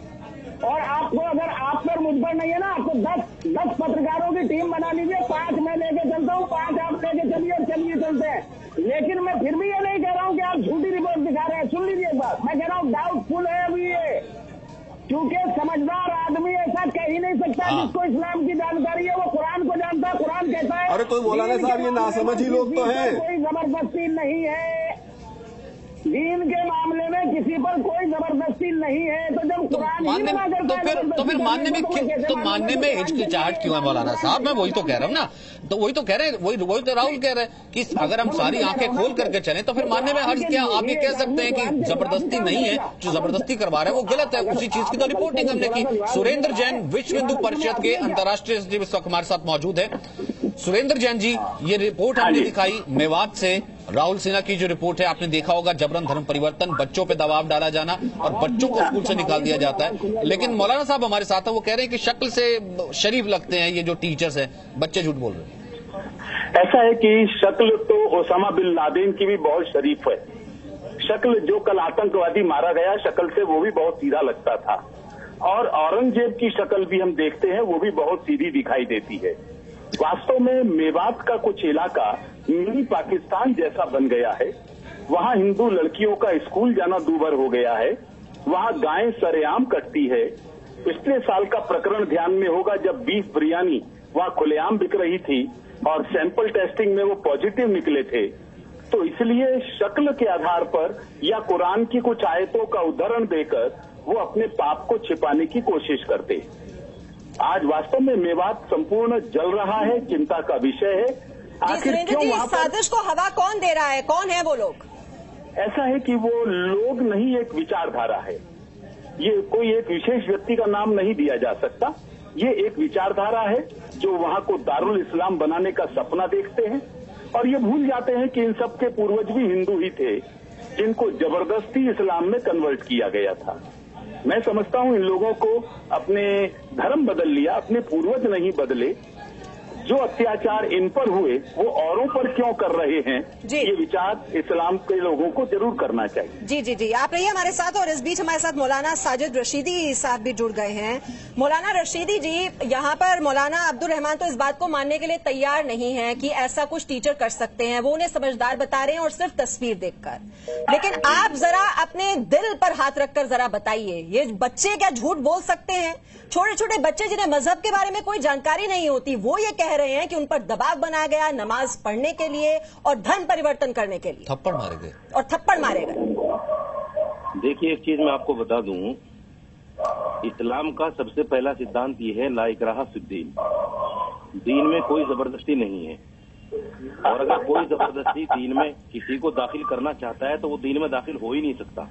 और आपको अगर आप पर मुझ पर नहीं है ना, आपको 10 पत्रकारों की टीम बना लीजिए, 5 मैं लेके चलता हूँ, 5 आप लेके चलिए और चलिए चलते हैं। लेकिन मैं फिर भी ये नहीं कह रहा हूँ कि आप झूठी रिपोर्ट दिखा रहे हैं। सुन लीजिए एक बात, मैं कह रहा हूँ डाउटफुल है अभी ये, क्योंकि समझदार आदमी ऐसा कह ही नहीं सकता। जिसको इस्लाम की जानकारी है वो कुरान को जानता है, कुरान कहता है। अरे कोई मौलाना साहब ये नासमझी लोग तो हैं। कोई जबरदस्ती नहीं है, दीन के मामले में किसी पर कोई जबरदस्ती नहीं है। तो जब कुरान ही मना करता है तो फिर मानने में हिचकिचाहट क्यों है मौलाना साहब? मैं वही तो कह रहा हूँ ना, तो वही तो कह रहे हैं, वही तो राहुल कह रहे हैं कि अगर हम सारी आंखें खोल करके चलें तो फिर मानने में हर्ज क्या? आप ये कह सकते हैं कि जबरदस्ती नहीं है, जो जबरदस्ती करवा रहे हैं वो गलत है। उसी चीज की तो रिपोर्टिंग हमने की। सुरेंद्र जैन विश्व हिंदू परिषद के अंतर्राष्ट्रीय सचिव इस वक्त हमारे साथ मौजूद है। सुरेंद्र जैन जी, ये रिपोर्ट हमने दिखाई मेवात से, राहुल सिन्हा की जो रिपोर्ट है आपने देखा होगा, जबरन धर्म परिवर्तन, बच्चों पे दबाव डाला जाना और बच्चों को स्कूल से निकाल दिया जाता है। लेकिन मौलाना साहब हमारे साथ हैं, वो कह रहे हैं कि शक्ल से शरीफ लगते हैं ये जो टीचर्स हैं, बच्चे झूठ बोल रहे हैं। ऐसा है कि शक्ल तो ओसामा बिन लादेन की भी बहुत शरीफ है। शक्ल जो कल आतंकवादी मारा गया, शक्ल से वो भी बहुत सीधा लगता था। और औरंगजेब की शक्ल भी हम देखते हैं, वो भी बहुत सीधी दिखाई देती है। वास्तव में मेवात का कुछ इलाका मिनी पाकिस्तान जैसा बन गया है। वहाँ हिंदू लड़कियों का स्कूल जाना दूभर हो गया है। वहाँ गायें सरेआम कटती है। पिछले साल का प्रकरण ध्यान में होगा जब बीफ बिरयानी वहाँ खुलेआम बिक रही थी और सैंपल टेस्टिंग में वो पॉजिटिव निकले थे। तो इसलिए शक्ल के आधार पर या कुरान की कुछ आयतों का उदाहरण देकर वो अपने पाप को छिपाने की कोशिश करते। आज वास्तव में मेवात संपूर्ण जल रहा है, चिंता का विषय है। आखिर क्यों वहां पर साजिश को हवा कौन दे रहा है? कौन है वो लोग? ऐसा है कि वो लोग नहीं, एक विचारधारा है। ये कोई एक विशेष व्यक्ति का नाम नहीं दिया जा सकता। ये एक विचारधारा है जो वहां को दारुल इस्लाम बनाने का सपना देखते हैं और ये भूल जाते हैं कि इन सब के पूर्वज भी हिंदू ही थे, जिनको जबरदस्ती इस्लाम में कन्वर्ट किया गया था। मैं समझता हूं इन लोगों को अपने धर्म बदल लिया, अपने पूर्वज नहीं बदले। जो अत्याचार इन पर हुए वो औरों पर क्यों कर रहे हैं, ये विचार इस्लाम के लोगों को जरूर करना चाहिए। जी जी जी, आप रहिए हमारे साथ। और इस बीच हमारे साथ मौलाना साजिद रशीदी साहब भी जुड़ गए हैं। मौलाना रशीदी जी, यहाँ पर मौलाना अब्दुल रहमान तो इस बात को मानने के लिए तैयार नहीं है कि ऐसा कुछ टीचर कर सकते हैं। वो उन्हें समझदार बता रहे हैं और सिर्फ तस्वीर देखकर। लेकिन आप जरा अपने दिल पर हाथ रखकर जरा बताइए, ये बच्चे क्या झूठ बोल सकते हैं? छोटे छोटे बच्चे जिन्हें मजहब के बारे में कोई जानकारी नहीं होती, वो ये कह रहे हैं कि उन पर दबाव बनाया गया नमाज पढ़ने के लिए और धर्म परिवर्तन करने के लिए। थप्पड़ मारे गए और थप्पड़ मारे गए। देखिए, एक चीज मैं आपको बता दूं, इस्लाम का सबसे पहला सिद्धांत ये है, ला इकराहा फिद्दीन। दीन में कोई जबरदस्ती नहीं है, और अगर कोई जबरदस्ती दीन में किसी को दाखिल करना चाहता है तो वो दीन में दाखिल हो ही नहीं सकता।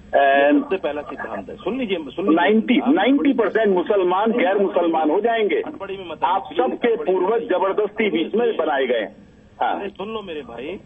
सबसे पहला सिद्धांत है। सुन लीजिए 90% मुसलमान गैर मुसलमान हो जाएंगे। आप सबके पूर्वज जबरदस्ती बीच में बनाए गए। हाँ, सुन लो मेरे भाई।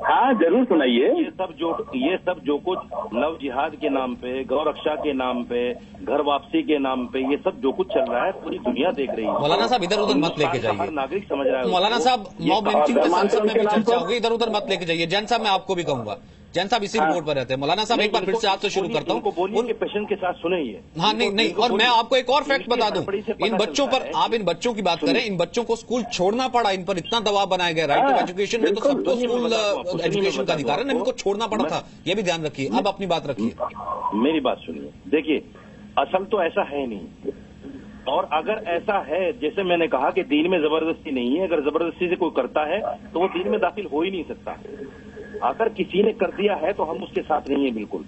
हाँ, जरूर सुनाइए। ये सब जो कुछ लव जिहाद के नाम पे, गौ रक्षा के नाम पे, घर वापसी के नाम पे, ये सब जो कुछ चल रहा है पूरी दुनिया देख रही है। मौलाना साहब इधर उधर मत लेके जाइए। हर नागरिक समझ रहा है। मौलाना साहब, मॉब लिंचिंग के संसद में भी चर्चा होगी, इधर उधर मत लेके जाइए। जैन साहब, मैं आपको भी कहूंगा, जैन साहब इसी रिपोर्ट पर रहते हैं। मौलाना साहब एक बार फिर से आपसे शुरू करता हूँ। उनके पेशेंट के साथ सुने ही है। हाँ नहीं, और मैं आपको एक और फैक्ट बता दूं, इन बच्चों पर, आप इन बच्चों की बात करें, इन बच्चों को स्कूल छोड़ना पड़ा, इन पर इतना दबाव बनाया गया। राइट ऑफ एजुकेशन में तो सबको स्कूल एजुकेशन का अधिकार है, इनको छोड़ना पड़ा था, ये भी ध्यान रखिए। अब अपनी बात रखिए, मेरी बात सुनिए। देखिए, असल तो ऐसा है नहीं, और अगर ऐसा है, जैसे मैंने कहा कि दीन में जबरदस्ती नहीं है, अगर जबरदस्ती से कोई करता है तो वो दीन में दाखिल हो ही नहीं सकता। अगर किसी ने कर दिया है तो हम उसके साथ नहीं है, बिल्कुल,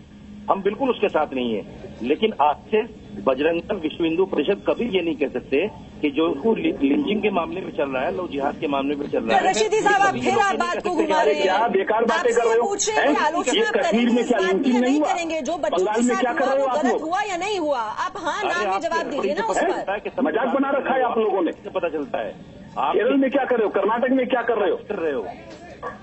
हम बिल्कुल उसके साथ नहीं है। लेकिन आज से बजरंग दल, विश्व हिंदू परिषद कभी ये नहीं कह सकते कि जो लिंचिंग के मामले में चल रहा है, लव जिहाद के मामले में चल रहा है। रशीदी साहब, आप फिर आप बात को घुमा रहे हैं, क्या बेकार बातें कर रहे हो? पूछ रहे हैं कि आलोचना आप करेंगे इस बात की या नहीं करेंगे, जो बच्चों के साथ हुआ वो गलत हुआ या नहीं हुआ? आप हाँ ना में जवाब दीजिए ना उस पर। मजाक बना रखा है आप लोगों ने, पता चलता है। आप केरल में क्या कर रहे हो, कर्नाटक में क्या कर रहे हो?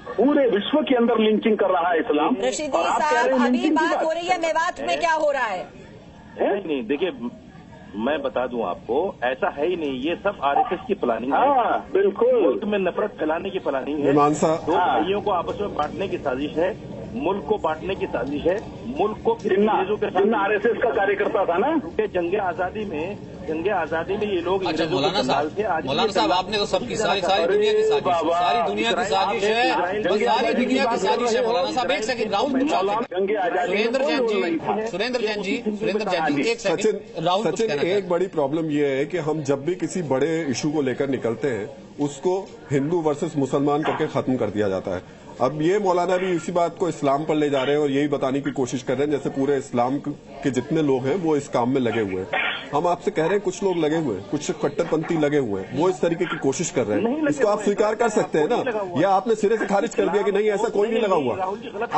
पूरे विश्व के अंदर लिंचिंग कर रहा है इस्लाम। रशीदी साहब, अभी बात हो रही है मेवात में क्या हो रहा है? नहीं, देखिए मैं बता दूं आपको, ऐसा है ही नहीं, ये सब आरएसएस की प्लानिंग है। बिल्कुल, मुल्क में नफरत फैलाने की प्लानिंग है, दो भाइयों को आपस में बांटने की साजिश है, मुल्क को बांटने की साजिश है, मुल्क को आरएसएस का कार्यकर्ता था ना, जंगे आजादी में ये लोग। अच्छा मौलाना साहब, आपने तो सबकी सारी दुनिया की साजिश, सारी दुनिया की साजिश है, सारी दुनिया की साजिश है। मौलाना साहब एक सेकंड, राहुल सुरेंद्र जैन जी, एक सेकंड। राहुल, सचिन, एक बड़ी प्रॉब्लम ये है कि हम जब भी किसी बड़े इशू को लेकर निकलते हैं, उसको हिंदू वर्सेस मुसलमान करके खत्म कर दिया जाता है। अब ये मौलाना भी इसी बात को इस्लाम पर ले जा रहे हैं और यही बताने की कोशिश कर रहे हैं जैसे पूरे इस्लाम के जितने लोग हैं वो इस काम में लगे हुए हैं। हम आपसे कह रहे हैं कुछ लोग लगे हुए हैं, कुछ कट्टरपंथी लगे हुए हैं, वो इस तरीके की कोशिश कर रहे हैं। इसको आप स्वीकार कर सकते हैं ना, या आपने सिरे से खारिज कर दिया कि नहीं ऐसा कोई नहीं लगा हुआ?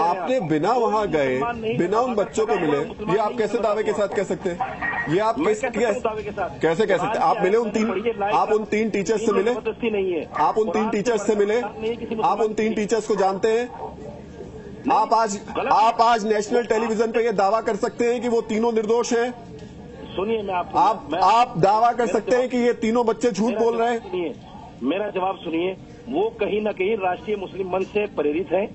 आपने बिना वहां गए, बिना उन बच्चों को मिले, ये आप कैसे दावे के साथ कह सकते हैं? ये आप कैसे कह सकते हैं? आप मिले आप उन तीन टीचर्स से मिले, आप उन तीन टीचर्स से मिले, आप उन तीन टीचर्स को जानते हैं? आप आज नेशनल टेलीविजन पे ये दावा कर सकते हैं कि वो तीनों निर्दोष हैं? सुनिए, मैं आप दावा कर सकते हैं कि ये तीनों बच्चे झूठ बोल रहे हैं? सुनिए, मेरा जवाब सुनिए। वो कहीं न कहीं राष्ट्रीय मुस्लिम मंच से प्रेरित है,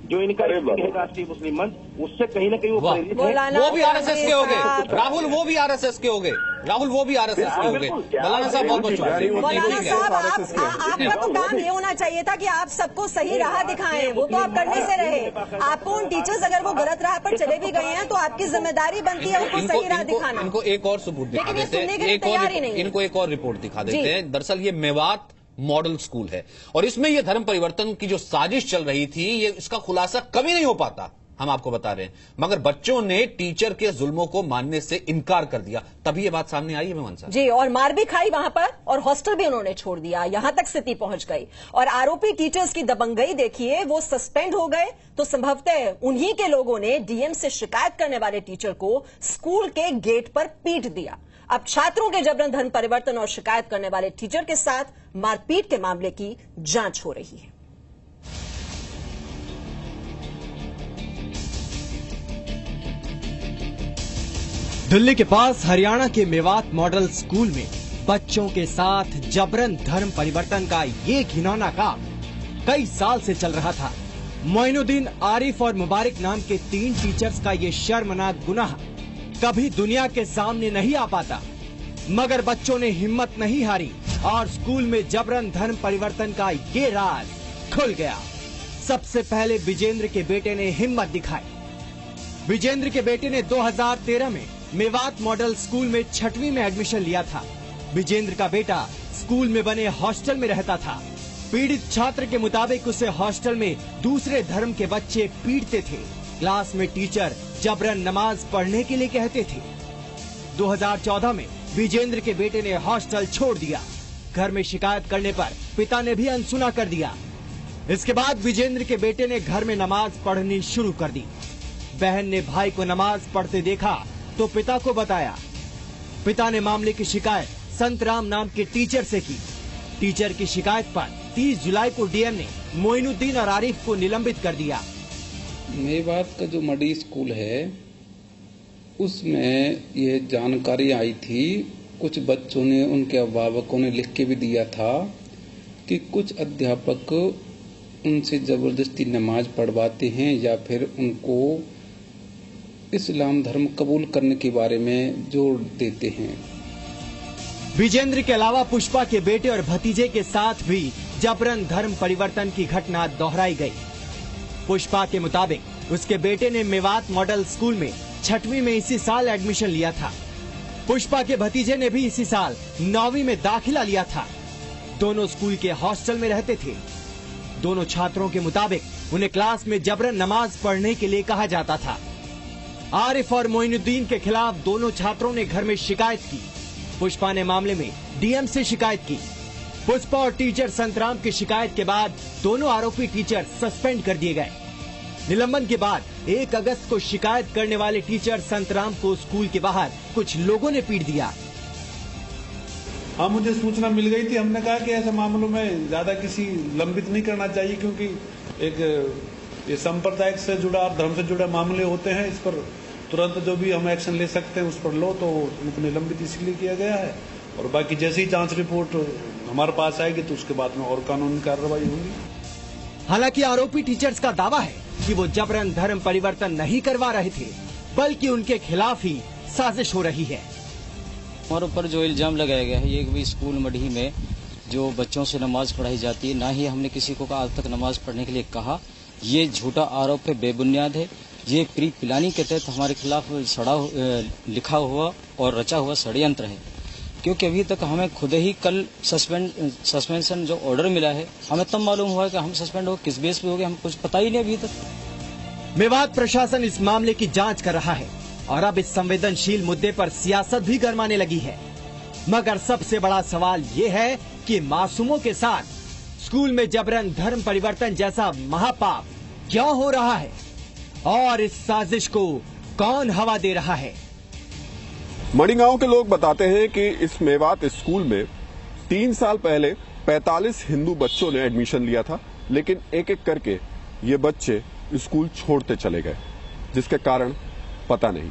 जो इनका है राष्ट्रीय मुस्लिम मंच, उससे कहीं न कहीं वो प्रेरित है। वो भी आरएसएस के हो गए राहुल, वो भी आरएसएस के हो गए राहुल, वो भी आरएसएस के हो गए। मौलाना साहब बहुत बहुत मौलाना साहब, आपका तो काम ये होना चाहिए था कि आप सबको सही राह दिखाएं, वो तो आप करने से रहे। आपको उन टीचर्स अगर वो गलत राह पर चले भी गए हैं तो आपकी जिम्मेदारी बनती है उनको सही राह दिखाना। इनको एक और सबूत दिखा देते हैं, इनको एक और रिपोर्ट दिखा देते हैं। दरअसल ये मेवात मॉडल स्कूल है और इसमें यह धर्म परिवर्तन की जो साजिश चल रही थी, ये इसका खुलासा कभी नहीं हो पाता, हम आपको बता रहे हैं। मगर बच्चों ने टीचर के जुल्मों को मानने से इनकार कर दिया, तभी ये बात सामने आई है। मेवात साहब जी, और मार भी खाई वहां पर, और हॉस्टल भी उन्होंने छोड़ दिया, यहां तक स्थिति पहुंच गई। और आरोपी टीचर्स की दबंगई देखिए, वो सस्पेंड हो गए तो संभवतः उन्हीं के लोगों ने डीएम से शिकायत करने वाले टीचर को स्कूल के गेट पर पीट दिया। अब छात्रों के जबरन धर्म परिवर्तन और शिकायत करने वाले टीचर के साथ मारपीट के मामले की जांच हो रही है। दिल्ली के पास हरियाणा के मेवात मॉडल स्कूल में बच्चों के साथ जबरन धर्म परिवर्तन का ये घिनौना काम कई साल से चल रहा था। मोइनुद्दीन, आरिफ और मुबारक नाम के 3 टीचर्स का ये शर्मनाक गुनाह कभी दुनिया के सामने नहीं आ पाता, मगर बच्चों ने हिम्मत नहीं हारी और स्कूल में जबरन धर्म परिवर्तन का ये राज खुल गया। सबसे पहले विजेंद्र के बेटे ने हिम्मत दिखाई। विजेंद्र के बेटे ने 2013 में मेवात मॉडल स्कूल में 6वीं में एडमिशन लिया था। विजेंद्र का बेटा स्कूल में बने हॉस्टल में रहता था। पीड़ित छात्र के मुताबिक उसे हॉस्टल में दूसरे धर्म के बच्चे पीटते थे। क्लास में टीचर जबरन नमाज पढ़ने के लिए कहते थे। 2014 में विजेंद्र के बेटे ने हॉस्टल छोड़ दिया। घर में शिकायत करने पर पिता ने भी अनसुना कर दिया। इसके बाद विजेंद्र के बेटे ने घर में नमाज पढ़नी शुरू कर दी। बहन ने भाई को नमाज पढ़ते देखा तो पिता को बताया। पिता ने मामले की शिकायत संतराम नाम के टीचर से की। टीचर की शिकायत पर 30 जुलाई को डीएम ने मोइनुद्दीन और आरिफ को निलंबित कर दिया। मेवात का जो मॉडल स्कूल है उसमें ये जानकारी आई थी, कुछ बच्चों ने, उनके अभिभावकों ने लिख के भी दिया था कि कुछ अध्यापक उनसे जबरदस्ती नमाज पढ़वाते हैं या फिर उनको इस्लाम धर्म कबूल करने के बारे में जोर देते हैं। विजेंद्र के अलावा पुष्पा के बेटे और भतीजे के साथ भी जबरन धर्म परिवर्तन की घटना दोहराई गई। पुष्पा के मुताबिक उसके बेटे ने मेवात मॉडल स्कूल में 6वीं में इसी साल एडमिशन लिया था। पुष्पा के भतीजे ने भी इसी साल 9वीं में दाखिला लिया था। दोनों स्कूल के हॉस्टल में रहते थे। दोनों छात्रों के मुताबिक उन्हें क्लास में जबरन नमाज पढ़ने के लिए कहा जाता था। आरिफ और मोइनुद्दीन के खिलाफ दोनों छात्रों ने घर में शिकायत की। पुष्पा ने मामले में डीएम से शिकायत की। पुष्पा और टीचर संतराम की शिकायत के बाद दोनों आरोपी टीचर सस्पेंड कर दिए गए। निलंबन के बाद 1 अगस्त को शिकायत करने वाले टीचर संतराम को स्कूल के बाहर कुछ लोगों ने पीट दिया। हाँ, मुझे सूचना मिल गई थी। हमने कहा कि ऐसे मामलों में ज्यादा किसी लंबित नहीं करना चाहिए, क्योंकि एक ये सांप्रदायिक से जुड़ा और धर्म से जुड़े मामले होते हैं। इस पर तुरंत जो भी हम एक्शन ले सकते हैं उस पर लो, तो उनको निलंबित इसलिए किया गया है। और बाकी जैसे ही जांच रिपोर्ट हमारे पास आएगी तो उसके बाद में और कानूनी कार्रवाई होगी। हालांकि आरोपी टीचर्स का दावा है कि वो जबरन धर्म परिवर्तन नहीं करवा रहे थे, बल्कि उनके खिलाफ ही साजिश हो रही है। हमारे ऊपर जो इल्जाम लगाया गया है, ये भी स्कूल मढ़ी में जो बच्चों से नमाज पढ़ाई जाती है, ना ही हमने किसी को आज तक नमाज पढ़ने के लिए कहा। ये झूठा आरोप है, बेबुनियाद है। ये प्री प्लानिंग के तहत हमारे खिलाफ लिखा हुआ और रचा हुआ षड्यंत्र है, क्योंकि अभी तक हमें खुद ही कल सस्पेंशन जो ऑर्डर मिला है, हमें तब मालूम हुआ कि हम सस्पेंड हो किस बेस पे हो गए, हमें कुछ पता ही नहीं अभी तक। मेवात प्रशासन इस मामले की जांच कर रहा है और अब इस संवेदनशील मुद्दे पर सियासत भी गरमाने लगी है। मगर सबसे बड़ा सवाल ये है कि मासूमों के साथ स्कूल में जबरन धर्म परिवर्तन जैसा महापाप क्यों हो रहा है और इस साजिश को कौन हवा दे रहा है। मड़ीगांव के लोग बताते हैं कि इस मेवात स्कूल में 3 साल पहले 45 हिंदू बच्चों ने एडमिशन लिया था, लेकिन एक एक करके ये बच्चे स्कूल छोड़ते चले गए, जिसके कारण पता नहीं।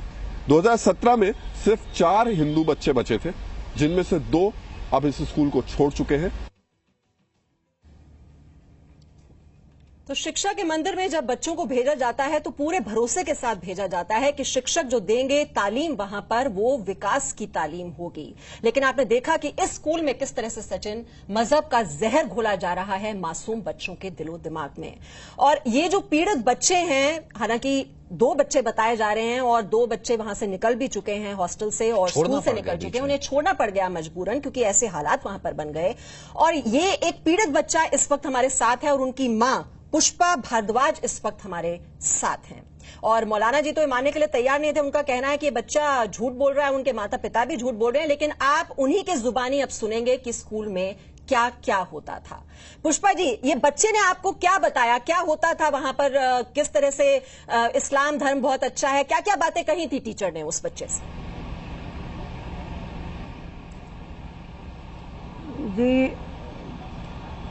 2017 में सिर्फ 4 हिंदू बच्चे बचे थे, जिनमें से 2 अब इस स्कूल को छोड़ चुके हैं। तो शिक्षा के मंदिर में जब बच्चों को भेजा जाता है तो पूरे भरोसे के साथ भेजा जाता है कि शिक्षक जो देंगे तालीम वहां पर वो विकास की तालीम होगी। लेकिन आपने देखा कि इस स्कूल में किस तरह से सचिन मजहब का जहर घोला जा रहा है मासूम बच्चों के दिलो दिमाग में। और ये जो पीड़ित बच्चे हैं, हालांकि 2 बच्चे बताए जा रहे हैं और 2 बच्चे वहां से निकल भी चुके हैं हॉस्टल से और स्कूल से निकल चुके हैं, उन्हें छोड़ना पड़ गया मजबूरन, क्योंकि ऐसे हालात वहां पर बन गए। और ये एक पीड़ित बच्चा इस वक्त हमारे साथ है और उनकी मां पुष्पा भारद्वाज इस वक्त हमारे साथ हैं। और मौलाना जी तो ये मानने के लिए तैयार नहीं थे। उनका कहना है कि बच्चा झूठ बोल रहा है, उनके माता पिता भी झूठ बोल रहे हैं। लेकिन आप उन्हीं के जुबानी अब सुनेंगे कि स्कूल में क्या क्या होता था। पुष्पा जी, ये बच्चे ने आपको क्या बताया, क्या होता था वहां पर, किस तरह से इस्लाम धर्म बहुत अच्छा है, क्या क्या बातें कही थी टीचर ने उस बच्चे से? जी,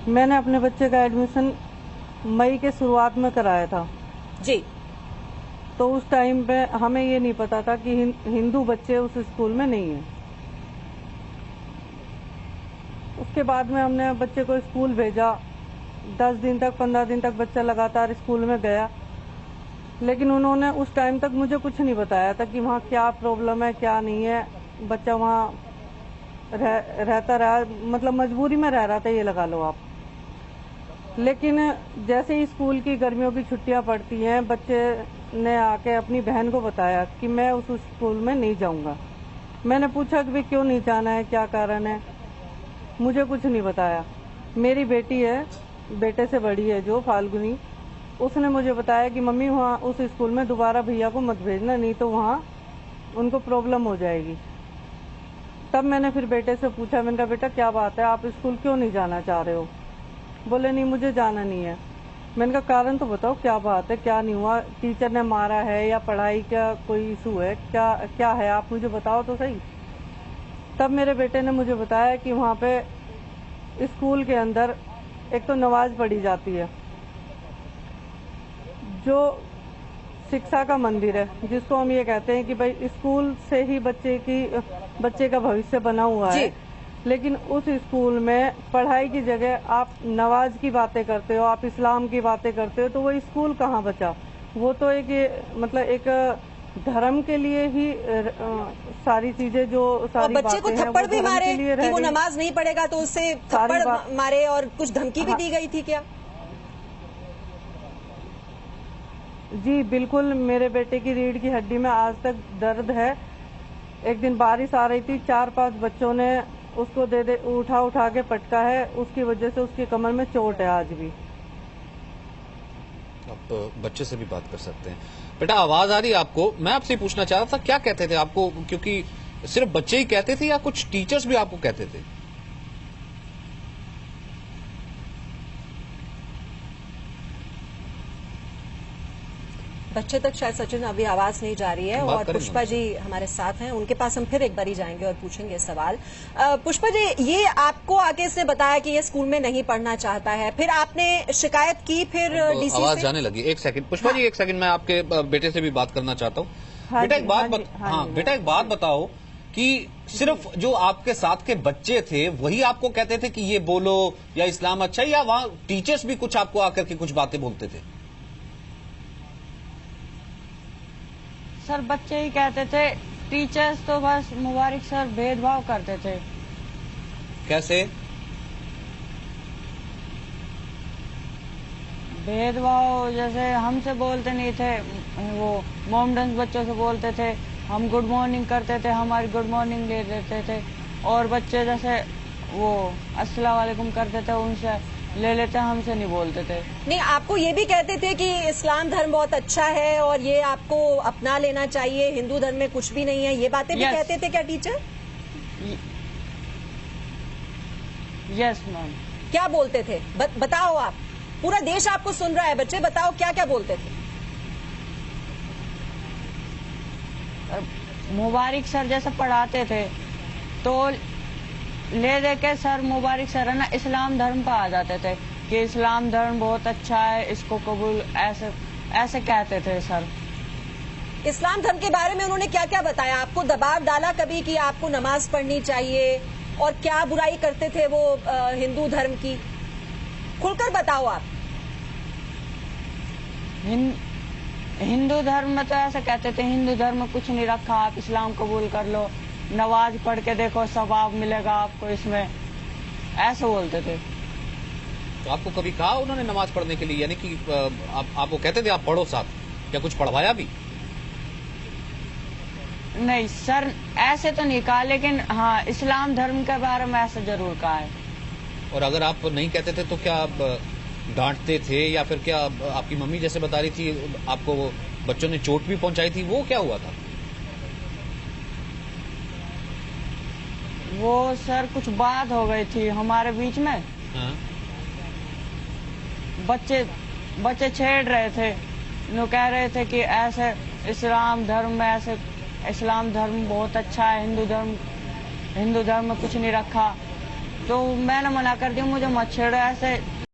मैंने अपने बच्चे का एडमिशन मई के शुरुआत में कराया था जी। तो उस टाइम पे हमें ये नहीं पता था कि हिंदू बच्चे उस स्कूल में नहीं है। उसके बाद में हमने बच्चे को स्कूल भेजा। 10 दिन तक 15 दिन तक बच्चा लगातार स्कूल में गया, लेकिन उन्होंने उस टाइम तक मुझे कुछ नहीं बताया था कि वहाँ क्या प्रॉब्लम है क्या नहीं है। बच्चा वहाँ रहता रहा, मतलब मजबूरी में रह रहा था, ये लगा लो आप। लेकिन जैसे ही स्कूल की गर्मियों की छुट्टियां पड़ती हैं, बच्चे ने आके अपनी बहन को बताया कि मैं उस स्कूल में नहीं जाऊंगा। मैंने पूछा कि भाई क्यों नहीं जाना है, क्या कारण है। मुझे कुछ नहीं बताया। मेरी बेटी है, बेटे से बड़ी है जो फाल्गुनी, उसने मुझे बताया कि मम्मी वहाँ उस स्कूल में दोबारा भैया को मत भेजना, नहीं तो वहाँ उनको प्रॉब्लम हो जाएगी। तब मैंने फिर बेटे से पूछा, मैंने कहा बेटा क्या बात है, आप स्कूल क्यों नहीं जाना चाह रहे हो? बोले नहीं मुझे जाना नहीं है। मैंने कहा कारण तो बताओ, क्या बात है, क्या नहीं हुआ, टीचर ने मारा है या पढ़ाई का कोई इशू है, क्या है, आप मुझे बताओ तो सही। तब मेरे बेटे ने मुझे बताया कि वहाँ पे स्कूल के अंदर एक तो नमाज पढ़ी जाती है, जो शिक्षा का मंदिर है, जिसको हम ये कहते हैं कि भाई स्कूल से ही बच्चे का भविष्य बना हुआ है। लेकिन उस स्कूल में पढ़ाई की जगह आप नमाज की बातें करते हो, आप इस्लाम की बातें करते हो, तो वो स्कूल कहाँ बचा। वो तो एक धर्म के लिए ही सारी चीजें जो सारी बच्चे को थप्पड़ भी मारे कि वो नमाज नहीं पढ़ेगा तो उससे थप्पड़ मारे और कुछ धमकी भी दी गई थी क्या? जी बिल्कुल, मेरे बेटे की रीढ़ की हड्डी में आज तक दर्द है। एक दिन बारिश आ रही थी, 4-5 बच्चों ने उसको उठा के पटका है, उसकी वजह से उसकी कमर में चोट है आज भी। आप बच्चे से भी बात कर सकते हैं। बेटा आवाज आ रही है आपको? मैं आपसे पूछना चाह रहा था क्या कहते थे आपको, क्योंकि सिर्फ बच्चे ही कहते थे या कुछ टीचर्स भी आपको कहते थे? बच्चे तक शायद सचिन अभी आवाज नहीं जा रही है और पुष्पा जी हमारे साथ हैं, उनके पास हम फिर एक बारी जाएंगे और पूछेंगे सवाल। पुष्पा जी, ये आपको आके इसने बताया कि ये स्कूल में नहीं पढ़ना चाहता है, फिर आपने शिकायत की, फिर डीसी आवाज जाने लगी। एक सेकंड पुष्पा जी, एक सेकंड, मैं आपके बेटे से भी बात करना चाहता हूँ। बेटा एक बात बताओ कि सिर्फ जो आपके साथ के बच्चे थे वही आपको कहते थे कि ये बोलो या इस्लाम अच्छा है, या वहाँ टीचर्स भी कुछ आपको आकर के कुछ बातें बोलते थे? सर बच्चे ही कहते थे, टीचर्स तो बस मुबारक सर भेदभाव करते थे। कैसे भेदभाव? जैसे हमसे बोलते नहीं थे, वो मोमडन बच्चों से बोलते थे, हम गुड मॉर्निंग करते थे, हमारी गुड मॉर्निंग ले देते थे, और बच्चे जैसे वो अस्सलाम वालेकुम करते थे उनसे ले लेते, हमसे नहीं बोलते थे। नहीं, आपको ये भी कहते थे कि इस्लाम धर्म बहुत अच्छा है और ये आपको अपना लेना चाहिए, हिंदू धर्म में कुछ भी नहीं है, ये बातें भी कहते थे क्या टीचर? Yes ma'am. क्या बोलते थे बताओ आप, पूरा देश आपको सुन रहा है, बच्चे बताओ क्या क्या बोलते थे? मुबारक सर जैसे पढ़ाते थे तो ले दे के सर मुबारक सर है ना इस्लाम धर्म पर आ जाते थे कि इस्लाम धर्म बहुत अच्छा है, इसको कबूल, ऐसे कहते थे सर। इस्लाम धर्म के बारे में उन्होंने क्या क्या बताया? आपको दबाव डाला कभी कि आपको नमाज पढ़नी चाहिए, और क्या बुराई करते थे वो हिंदू धर्म की? खुलकर बताओ आप। हिंदू धर्म में तो ऐसे कहते थे, हिंदू धर्म में कुछ नहीं रखा, आप इस्लाम कबूल कर लो, नमाज पढ़ के देखो, सवाब मिलेगा आपको इसमें, ऐसे बोलते थे। तो आपको कभी कहा उन्होंने नमाज पढ़ने के लिए, यानी कि आपको कहते थे आप पढ़ो साथ, या कुछ पढ़वाया भी? नहीं सर, ऐसे तो नहीं कहा, लेकिन हाँ इस्लाम धर्म के बारे में ऐसे जरूर कहा है। और अगर आप नहीं कहते थे तो क्या डांटते थे, या फिर क्या आपकी मम्मी जैसे बता रही थी आपको बच्चों ने चोट भी पहुंचाई थी, वो क्या हुआ था? वो सर कुछ बात हो गई थी हमारे बीच में। हाँ? बच्चे छेड़ रहे थे, वो कह रहे थे कि ऐसे इस्लाम धर्म में, ऐसे इस्लाम धर्म बहुत अच्छा है, हिंदू धर्म में कुछ नहीं रखा। तो मैंने मना कर दिया, मुझे मत छेड़ो, ऐसे